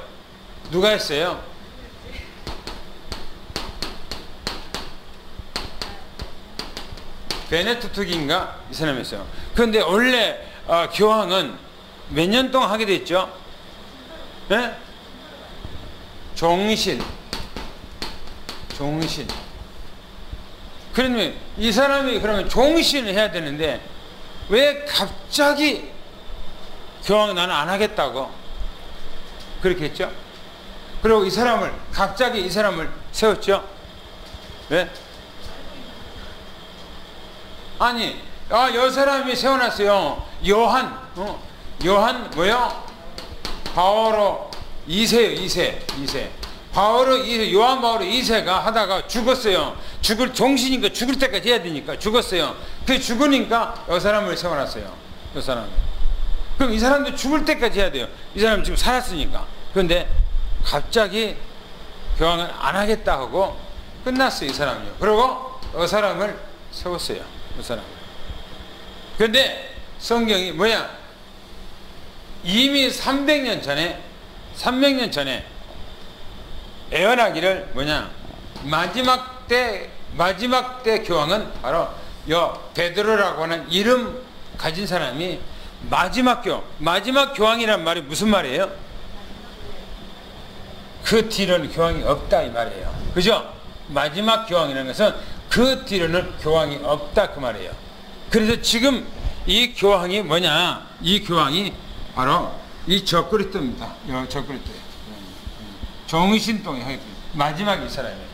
베네딕토인가 이 사람이 했어요. 그런데 원래 교황은 몇 년 동안 하게 됐죠? 네? 종신. 그러면 이 사람이 그러면 종신을 해야 되는데 왜 갑자기 교황 나는 안 하겠다고 그렇게 했죠? 그리고 갑자기 이 사람을 세웠죠? 왜? 아니, 이 사람이 세워놨어요. 요한 뭐요? 바오로 2세요. 요한 바오로 2세가 하다가 죽었어요. 종신이니까 죽을 때까지 해야 되니까 죽었어요. 그 죽으니까 이 사람을 세워놨어요. 이 사람. 그럼 이 사람도 죽을 때까지 해야 돼요. 이 사람 지금 살았으니까. 그런데 갑자기 교황을 안 하겠다 하고 끝났어요. 이 사람이요. 그리고 이 사람을 세웠어요. 이 사람. 그런데 성경이 뭐야? 이미 300년 전에 애언하기를 뭐냐? 마지막 때 교황은 바로 베드로라고 하는 이름 가진 사람이 마지막 교황이란 말이 무슨 말이에요? 그 뒤로는 교황이 없다 이 말이에요. 그죠? 마지막 교황이라는 것은 그 뒤로는 교황이 없다 그 말이에요. 그래서 지금 이 교황이 뭐냐? 이 교황이 바로 이 적그리스도입니다. 적그리스도예요. 정신동의 마지막 이 사람이에요.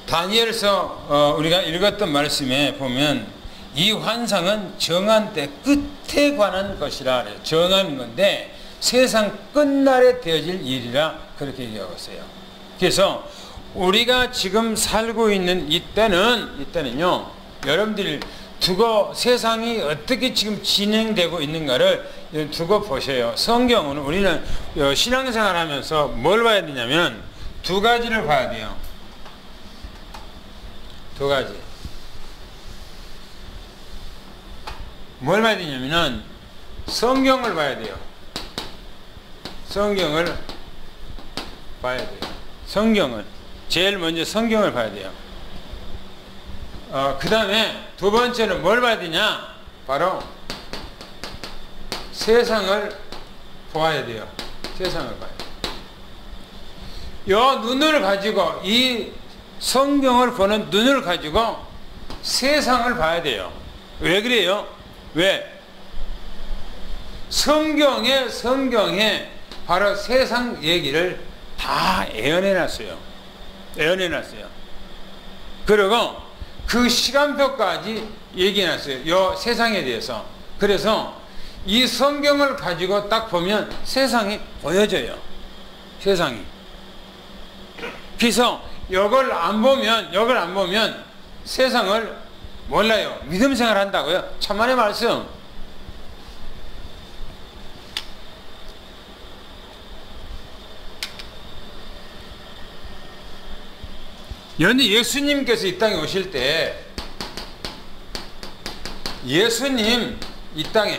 다니엘서 우리가 읽었던 말씀에 보면 이 환상은 정한 때 끝에 관한 것이라 그래요. 정한 건데 세상 끝날에 되어질 일이라 그렇게 얘기하고 있어요. 그래서 우리가 지금 살고 있는 이때는요, 여러분들이 두고 세상이 어떻게 지금 진행되고 있는가를 두고 보세요. 성경은 우리는 신앙생활 하면서 뭘 봐야 되냐면 두 가지를 봐야 돼요. 두 가지. 뭘 봐야 되냐면은 성경을 봐야 돼요. 성경을 봐야 돼요. 성경을. 제일 먼저 성경을 봐야 돼요. 그 다음에 두 번째는 뭘 봐야 되냐? 바로 세상을 보아야 돼요. 세상을 봐야 돼요. 요 눈을 가지고, 이 성경을 보는 눈을 가지고 세상을 봐야 돼요. 왜 그래요? 왜? 성경에 바로 세상 얘기를 다 애연해놨어요. 애연해놨어요. 그리고 그 시간표까지 얘기해놨어요. 요 세상에 대해서. 그래서 이 성경을 가지고 딱 보면 세상이 보여져요. 세상이. 그래서 이걸 안 보면 세상을 몰라요. 믿음 생활 한다고요? 천만의 말씀. 연히 예수님께서 이 땅에 오실 때, 예수님 이 땅에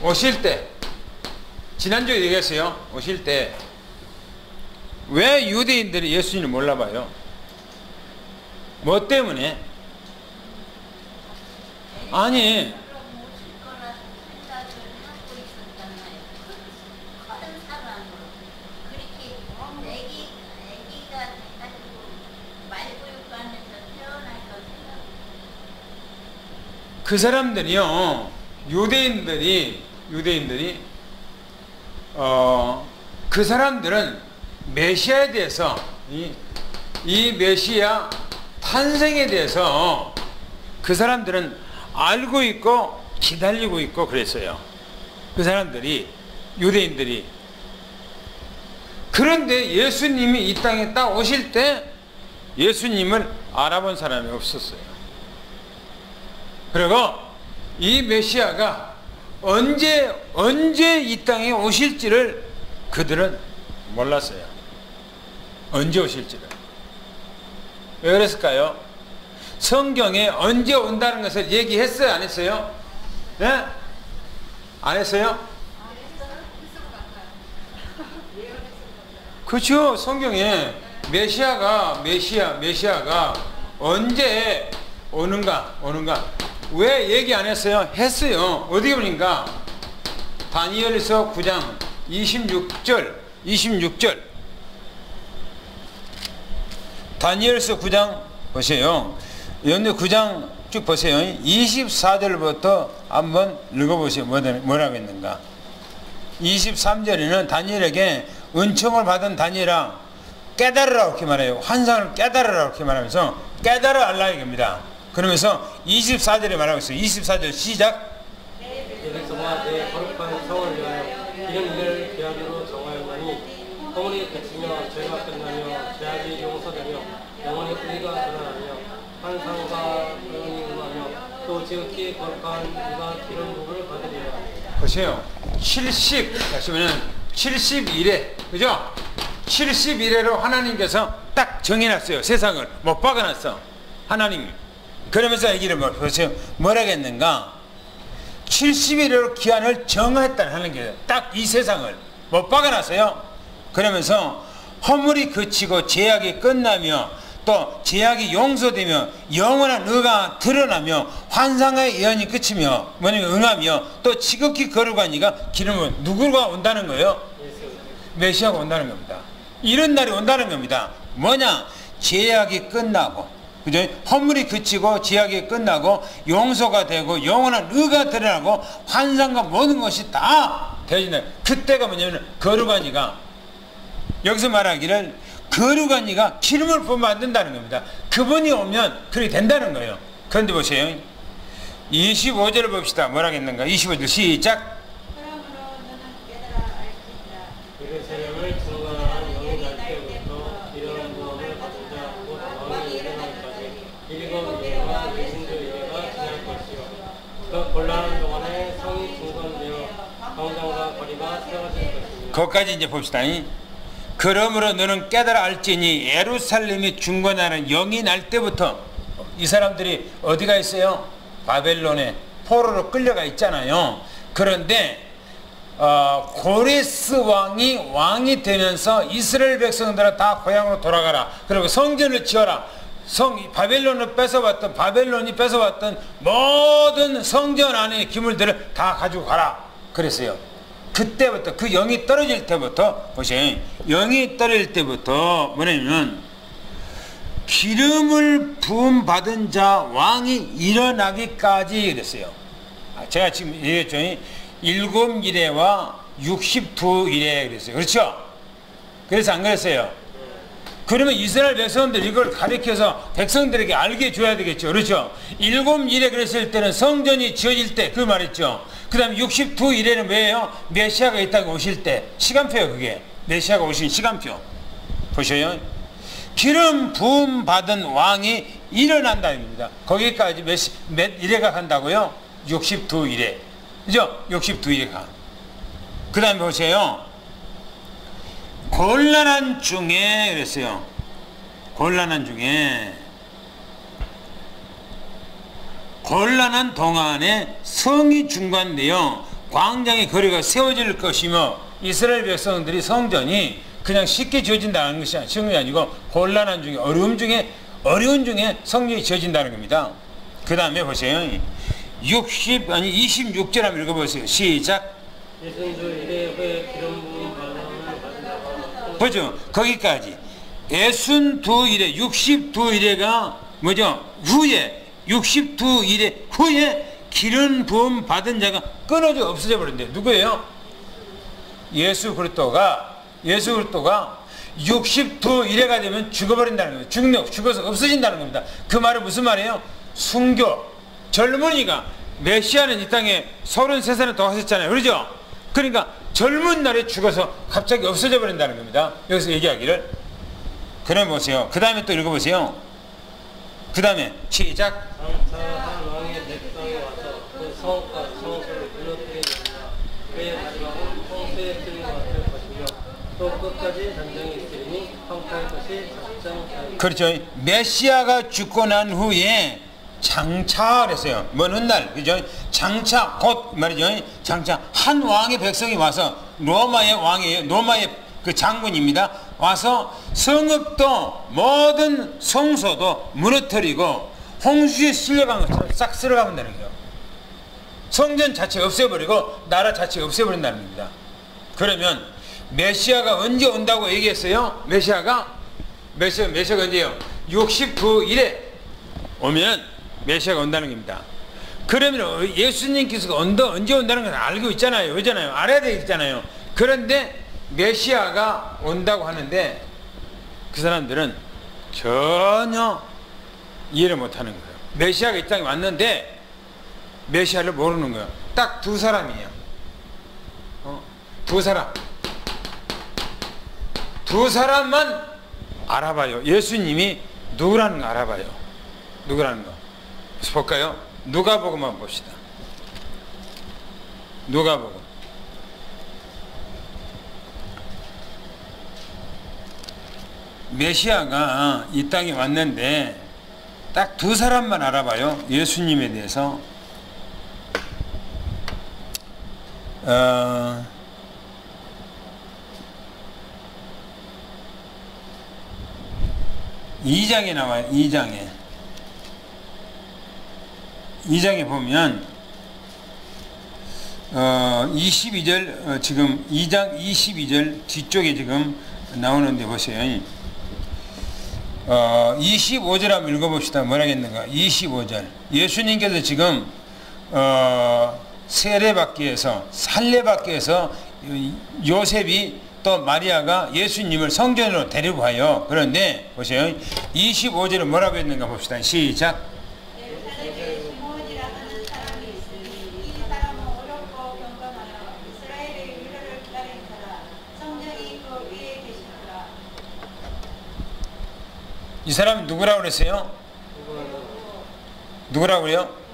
오실 때, 지난주에 얘기했어요. 오실 때 왜 유대인들이 예수님을 몰라봐요? 뭐 때문에? 아니, 그 사람들이요, 유대인들이 그 사람들은 메시아에 대해서, 이 메시아 탄생에 대해서 그 사람들은 알고 있고 기다리고 있고 그랬어요. 그 사람들이, 유대인들이. 그런데 예수님이 이 땅에 딱 오실 때 예수님을 알아본 사람이 없었어요. 그리고 이 메시아가 언제 이 땅에 오실지를 그들은 몰랐어요. 언제 오실지를. 왜 그랬을까요? 성경에 언제 온다는 것을 얘기했어요? 안 했어요? 네? 안 했어요? 그렇죠. 성경에 메시아가 언제 오는가 왜 얘기 안 했어요? 했어요. 어디 보니까 다니엘서 9장 26절 다니엘서 9장 보세요. 연대 9장 쭉 보세요. 24절부터 한번 읽어보세요. 뭐라고 했는가. 23절에는 다니엘에게 은총을 받은 다니엘아 깨달으라 이렇게 말해요. 환상을 깨달으라 이렇게 말하면서 깨달아 알라 이겁니다. 그러면서 24절에 말하고 있어요. 24절 시작. 여기서와 내 거룩한 성을 위하여 이런 일을 기하기로 정하였나니 허물이 그치며 죄가 끝나며 죄악이 용서되며 영원히 의가 드러나며 환상과 의원이 응하며 또 지극히 거룩한 이가 기름 부음을 받으리라. 보세요. 71회 그죠? 71회로 하나님께서 딱 정해놨어요. 세상을 못 박아놨어 하나님이. 그러면서 얘기를 보세요. 뭐라겠는가. 71회로 기한을 정했다는 게 딱 이 세상을 못 박아놨어요. 그러면서 허물이 그치고 죄악이 끝나며 또 죄악이 용서되며 영원한 의가 드러나며 환상의 예언이 그치며 뭐냐면 응하며 또 지극히 거룩한 이가 기름을 누구가 온다는 거예요? 메시아가 온다는 겁니다. 이런 날이 온다는 겁니다. 뭐냐? 죄악이 끝나고 그죠? 허물이 그치고 죄악이 끝나고 용서가 되고 영원한 의가 드러나고 환상과 모든 것이 다 되어진다. 그때가 뭐냐면 거룩한 이가 여기서 말하기를 거룩한 이가 기름을 부으면 만든다는 겁니다. 그분이 오면 그렇게 된다는 거예요. 그런데 보세요. 25절을 봅시다. 뭐라 했는가? 25절 시작. 그러므로 너는 깨달아 알지니라. 이를 세력을 증거하는 영이 날 때부터 이런 무험을 받으자 곧 왕이 일어나기까지 일곱 예와 외신들 예가 지날 것이요 그 곤란한 동안에 성이 중건되어 광장과 거리가 세워질 것입니다. 거기까지 이제 봅시다. 그러므로 너는 깨달아 알지니 예루살렘이 중건하는 영이 날 때부터 이 사람들이 어디가 있어요? 바벨론에 포로로 끌려가 있잖아요. 그런데 고레스 왕이 되면서 이스라엘 백성들은 다 고향으로 돌아가라. 그리고 성전을 지어라. 바벨론이 뺏어왔던 모든 성전 안의 기물들을 다 가지고 가라. 그랬어요. 그때부터 그 영이 떨어질 때부터 보세요. 영이 떨어질 때부터 뭐냐면 기름을 부음 받은 자 왕이 일어나기까지 그랬어요. 제가 지금 얘기했죠. 7일에와 62일에 그랬어요. 그렇죠? 그래서 안 그랬어요. 그러면 이스라엘 백성들 이걸 가르쳐서 백성들에게 알게 줘야 되겠죠. 그렇죠? 7일에 그랬을 때는 성전이 지어질 때 그 말했죠. 그 다음에 62일에는 뭐예요? 메시아가 이 땅에 오실 때 시간표예요. 그게 메시아가 오신 시간표 보셔요. 기름 부음 받은 왕이 일어난다는 겁니다. 거기까지 몇 일에가 간다고요? 62일에. 그죠? 62일에 가. 그 다음에 보세요. 곤란한 중에 그랬어요. 곤란한 동안에 성이 중간되어 광장의 거리가 세워질 것이며 이스라엘 백성들이 성전이 그냥 쉽게 지어진다는 것이 아니고 곤란한 중에 어려운 중에 성전이 지어진다는 겁니다. 그 다음에 보세요. 26절 한번 읽어보세요. 시작. 예순주일에 후에 기름 부음 받으라고 보죠. 거기까지. 62일에 62일에가 뭐죠? 후에 62일에 후에 기름 부음 받은 자가 끊어져 없어져 버린대요. 누구예요? 예수 그리스도가 62일에가 되면 죽어버린다는 거예요. 죽어서 없어진다는 겁니다. 그 말은 무슨 말이에요? 순교 젊은이가 메시아는 이 땅에 33살에 더 하셨잖아요. 그러죠? 그러니까 젊은 날에 죽어서 갑자기 없어져 버린다는 겁니다. 여기서 얘기하기를. 그럼 보세요. 그 다음에 또 읽어보세요. 그 다음에 시작. 장차 한 왕의 백성이 와서 그 성과 성소를 무너뜨리느니라. 그의 마지막은 홍수의 틀과 같을 것이며 또 끝까지 전쟁이 있으리니 황폐할 것이 작정하리라. 그렇죠. 메시아가 죽고 난 후에 장차 그랬어요. 먼 훗날, 그죠? 장차 곧 말이죠. 장차 한 왕의 백성이 와서 로마의 왕이에요. 로마의 그 장군입니다. 와서 성읍도 모든 성소도 무너뜨리고 홍수에 실려간 것처럼 싹 쓸어가본다는 거예요. 성전 자체 없애버리고 나라 자체 없애버린다는 겁니다. 그러면 메시아가 언제 온다고 얘기했어요? 메시아가 언제요? 69일에 오면 메시아가 온다는 겁니다. 그러면 예수님께서 언제 온다는 건 알고 있잖아요. 그잖아요. 알아야 되겠잖아요. 그런데 메시아가 온다고 하는데 그 사람들은 전혀 이해를 못하는 거예요. 메시아가 이 땅에 왔는데 메시아를 모르는 거예요. 딱 두 사람이에요. 두 사람만 알아봐요. 예수님이 누구라는 거 알아봐요. 누구라는 거. 볼까요? 누가복음만 봅시다. 누가복음. 메시아가 이 땅에 왔는데 딱 두 사람만 알아봐요. 예수님에 대해서. 2장에 나와요. 2장에 보면 22절 지금 2장 22절 뒤쪽에 지금 나오는데 보세요. 25절 한번 읽어봅시다. 뭐라 했는가? 25절. 예수님께서 지금 살례받기 위해서 요셉이 또 마리아가 예수님을 성전으로 데리고 가요. 그런데 보세요. 25절은 뭐라고 했는가 봅시다. 시작. 예루살렘에 시몬이라 하는 사람이 있으니 이 사람은 어렵고 경건하여 이스라엘의 위로를 기다린 자라. 성령이 그 위에 계시더라. 이 사람이 누구라고 그랬어요? 누구라고 그래요?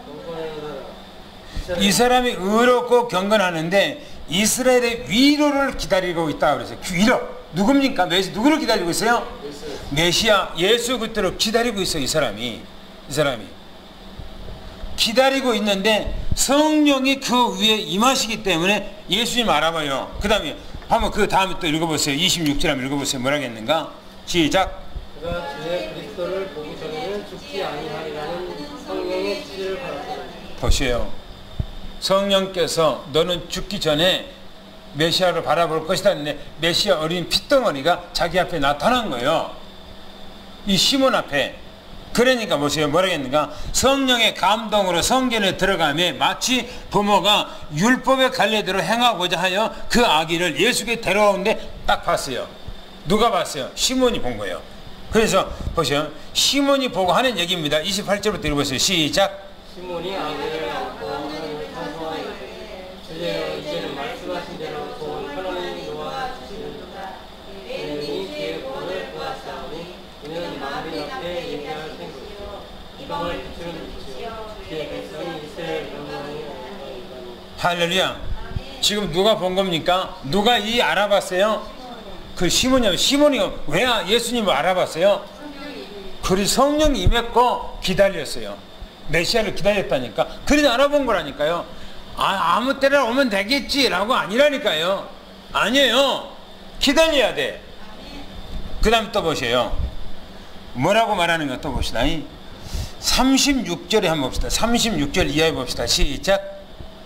이 사람이 의롭고 경건하는데 이스라엘의 위로를 기다리고 있다고 그랬어요. 위로. 누굽니까? 누구를 기다리고 있어요? 메시아 예수 그리스도를 기다리고 있어요. 이 사람이 기다리고 있는데 성령이 그 위에 임하시기 때문에 예수님 알아봐요. 그 다음에 한번 그 다음에 또 읽어보세요. 26절 한번 읽어보세요. 뭐라겠는가? 시작. 그가 주의 그리스도를 보기 전에는 죽지 아니하리라는 성령의 지시를 받았다. 보세요. 성령께서 너는 죽기 전에 메시아를 바라볼 것이다 했는데 메시아 어린 핏덩어리가 자기 앞에 나타난 거예요. 이 시몬 앞에. 그러니까 보세요. 뭐라겠는가? 성령의 감동으로 성전에 들어가며 마치 부모가 율법의 관례대로 행하고자 하여 그 아기를 예수께 데려오는데 딱 봤어요. 누가 봤어요? 시몬이 본 거예요. 그래서 보세요. 시몬이 보고 하는 얘기입니다. 28절부터 읽어보세요. 시작. 시몬이 아기를 안고 하나님을 찬송하였되 주여 이제는 말씀하신 대로 본 하나님이 놓아주시는 이는 그의 구원을 보았사오니 이는 만민 앞에 예배할 생각이요 이방을 비추는 빛이요 그의 백성이 이스라엘 영광이 할렐루야. 지금 누가 본 겁니까? 누가 이 알아봤어요? 그 시몬이. 시몬이 왜 예수님을 알아봤어요? 그리 성령이 임했고 기다렸어요. 메시아를 기다렸다니까. 그래도 알아본 거라니까요. 아무 때나 오면 되겠지라고 아니라니까요. 아니에요. 기다려야 돼. 그 다음 또 보세요. 뭐라고 말하는 거 또 봅시다. 36절에 한번 봅시다. 36절 이하에 봅시다. 시작.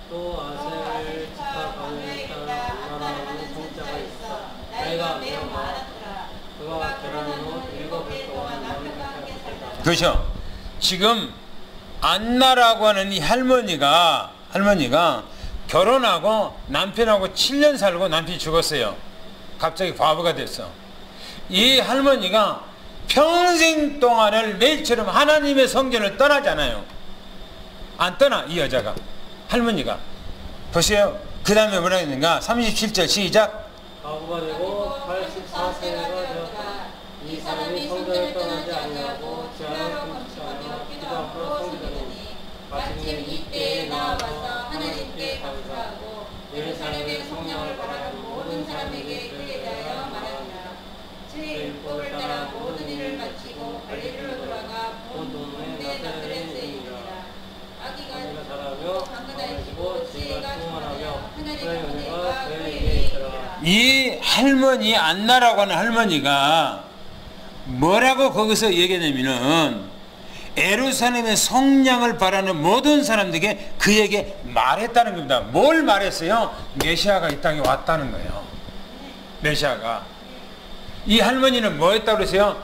또 아셀 지파 가문에 나라는 성자가 있어 나이가 매우 많았더라. 그가 결혼한 후 7달 동안 남편과 함께 살다가 그렇죠. 지금 안나라고 하는 이 할머니가 결혼하고 남편하고 7년 살고 남편이 죽었어요. 갑자기 과부가 됐어. 이 할머니가 평생 동안을 매일처럼 하나님의 성전을 떠나잖아요. 안 떠나 이 여자가. 할머니가. 보세요. 그 다음에 뭐라 했는가? 37절 시작. 과부가 되고 84세가 되었다. 이 사람이 성전을 떠나지 아니하고 지하로 금치 않아 기도 앞으로 성전하니 마침내 이때에 나와서 하나님께 감사하고 예루살렘의 성령을 바라는 모든 사람에게 그에 대하여 말하니라. 주의 율법을 따라 모든 일을 마치고 갈릴리로 돌아가 본 동네 나사렛에 이르니라. 아기가 자라며 강건하시고 지혜가 충만하며 하나님의 은혜가 그에게 있더라. 이 할머니 안나라고 하는 할머니가 뭐라고 거기서 얘기하냐면은 예루살렘의 성령을 바라는 모든 사람들에게 그에게 말했다는 겁니다. 뭘 말했어요? 메시아가 이 땅에 왔다는 거예요. 메시아가. 이 할머니는 뭐 했다고 그러세요?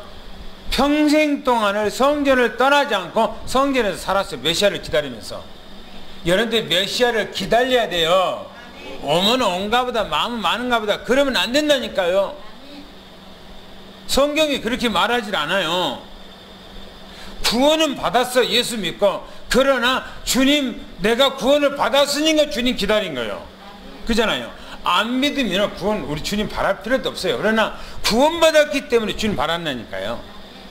평생 동안을 성전을 떠나지 않고 성전에서 살았어요. 메시아를 기다리면서. 여러분들 메시아를 기다려야 돼요. 오면 온가 보다 마음은 많은가 보다 그러면 안 된다니까요. 성경이 그렇게 말하질 않아요. 구원은 받았어. 예수 믿고. 그러나 주님 내가 구원을 받았으니까 주님 기다린 거예요. 그잖아요. 안 믿으면 구원 우리 주님 바랄 필요도 없어요. 그러나 구원받았기 때문에 주님 바란다니까요.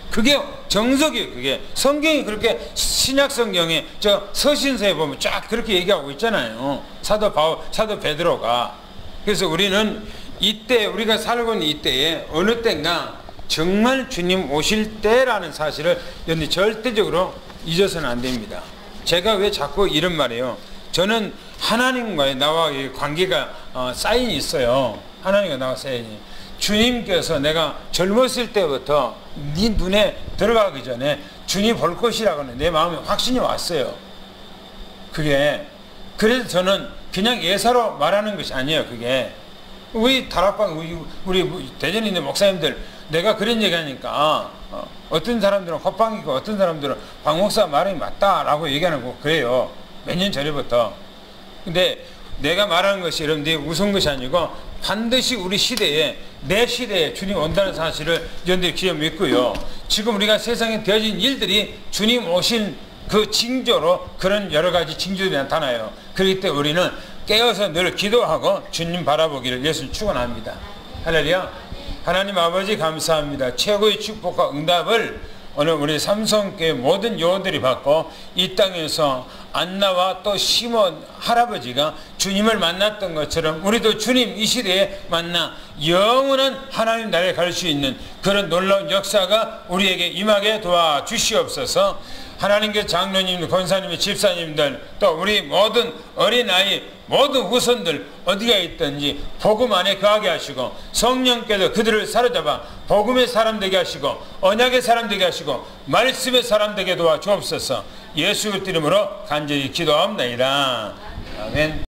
그게 정석이에요. 그게 성경이 그렇게 신약 성경에 저 서신서에 보면 쫙 그렇게 얘기하고 있잖아요. 사도 바울, 사도 베드로가. 그래서 우리는 이때 우리가 살고 있는 이때에 어느 때인가 정말 주님 오실 때라는 사실을 여러분이 절대적으로 잊어서는 안 됩니다. 제가 왜 자꾸 이런 말이에요. 저는 하나님과의 나와 관계가 사인이 있어요. 하나님과 나와 사인이. 주님께서 내가 젊었을 때부터 네 눈에 들어가기 전에 주님 볼 것이라고는 내 마음에 확신이 왔어요. 그게 그래서 저는 그냥 예사로 말하는 것이 아니에요. 그게 우리 다락방 우리 대전에 있는 목사님들 내가 그런 얘기하니까 어떤 사람들은 헛방이고 어떤 사람들은 박 목사 말이 맞다라고 얘기하는 거 그래요. 몇 년 전에부터. 근데 내가 말하는 것이 여러분들이 우스운 것이 아니고 반드시 우리 시대에 내 시대에 주님 온다는 사실을 여러분들이 기억 믿고요. 지금 우리가 세상에 되어진 일들이 주님 오신 그 징조로 그런 여러 가지 징조들이 나타나요. 그렇기 때문에 우리는 깨어서 늘 기도하고 주님 바라보기를 예수님 축원합니다. 할렐루야. 하나님 아버지 감사합니다. 최고의 축복과 응답을 오늘 우리 삼성교회 모든 요원들이 받고 이 땅에서 안나와 또 시몬 할아버지가 주님을 만났던 것처럼 우리도 주님 이 시대에 만나 영원한 하나님 나라에 갈 수 있는 그런 놀라운 역사가 우리에게 임하게 도와주시옵소서. 하나님께 장로님, 권사님, 집사님들 또 우리 모든 어린아이 모든 후손들 어디가 있든지 복음 안에 거하게 하시고 성령께서 그들을 사로잡아 복음의 사람 되게 하시고 언약의 사람 되게 하시고 말씀의 사람 되게 도와주옵소서. 예수 그리스도 이름으로 간절히 기도합니다. 아멘.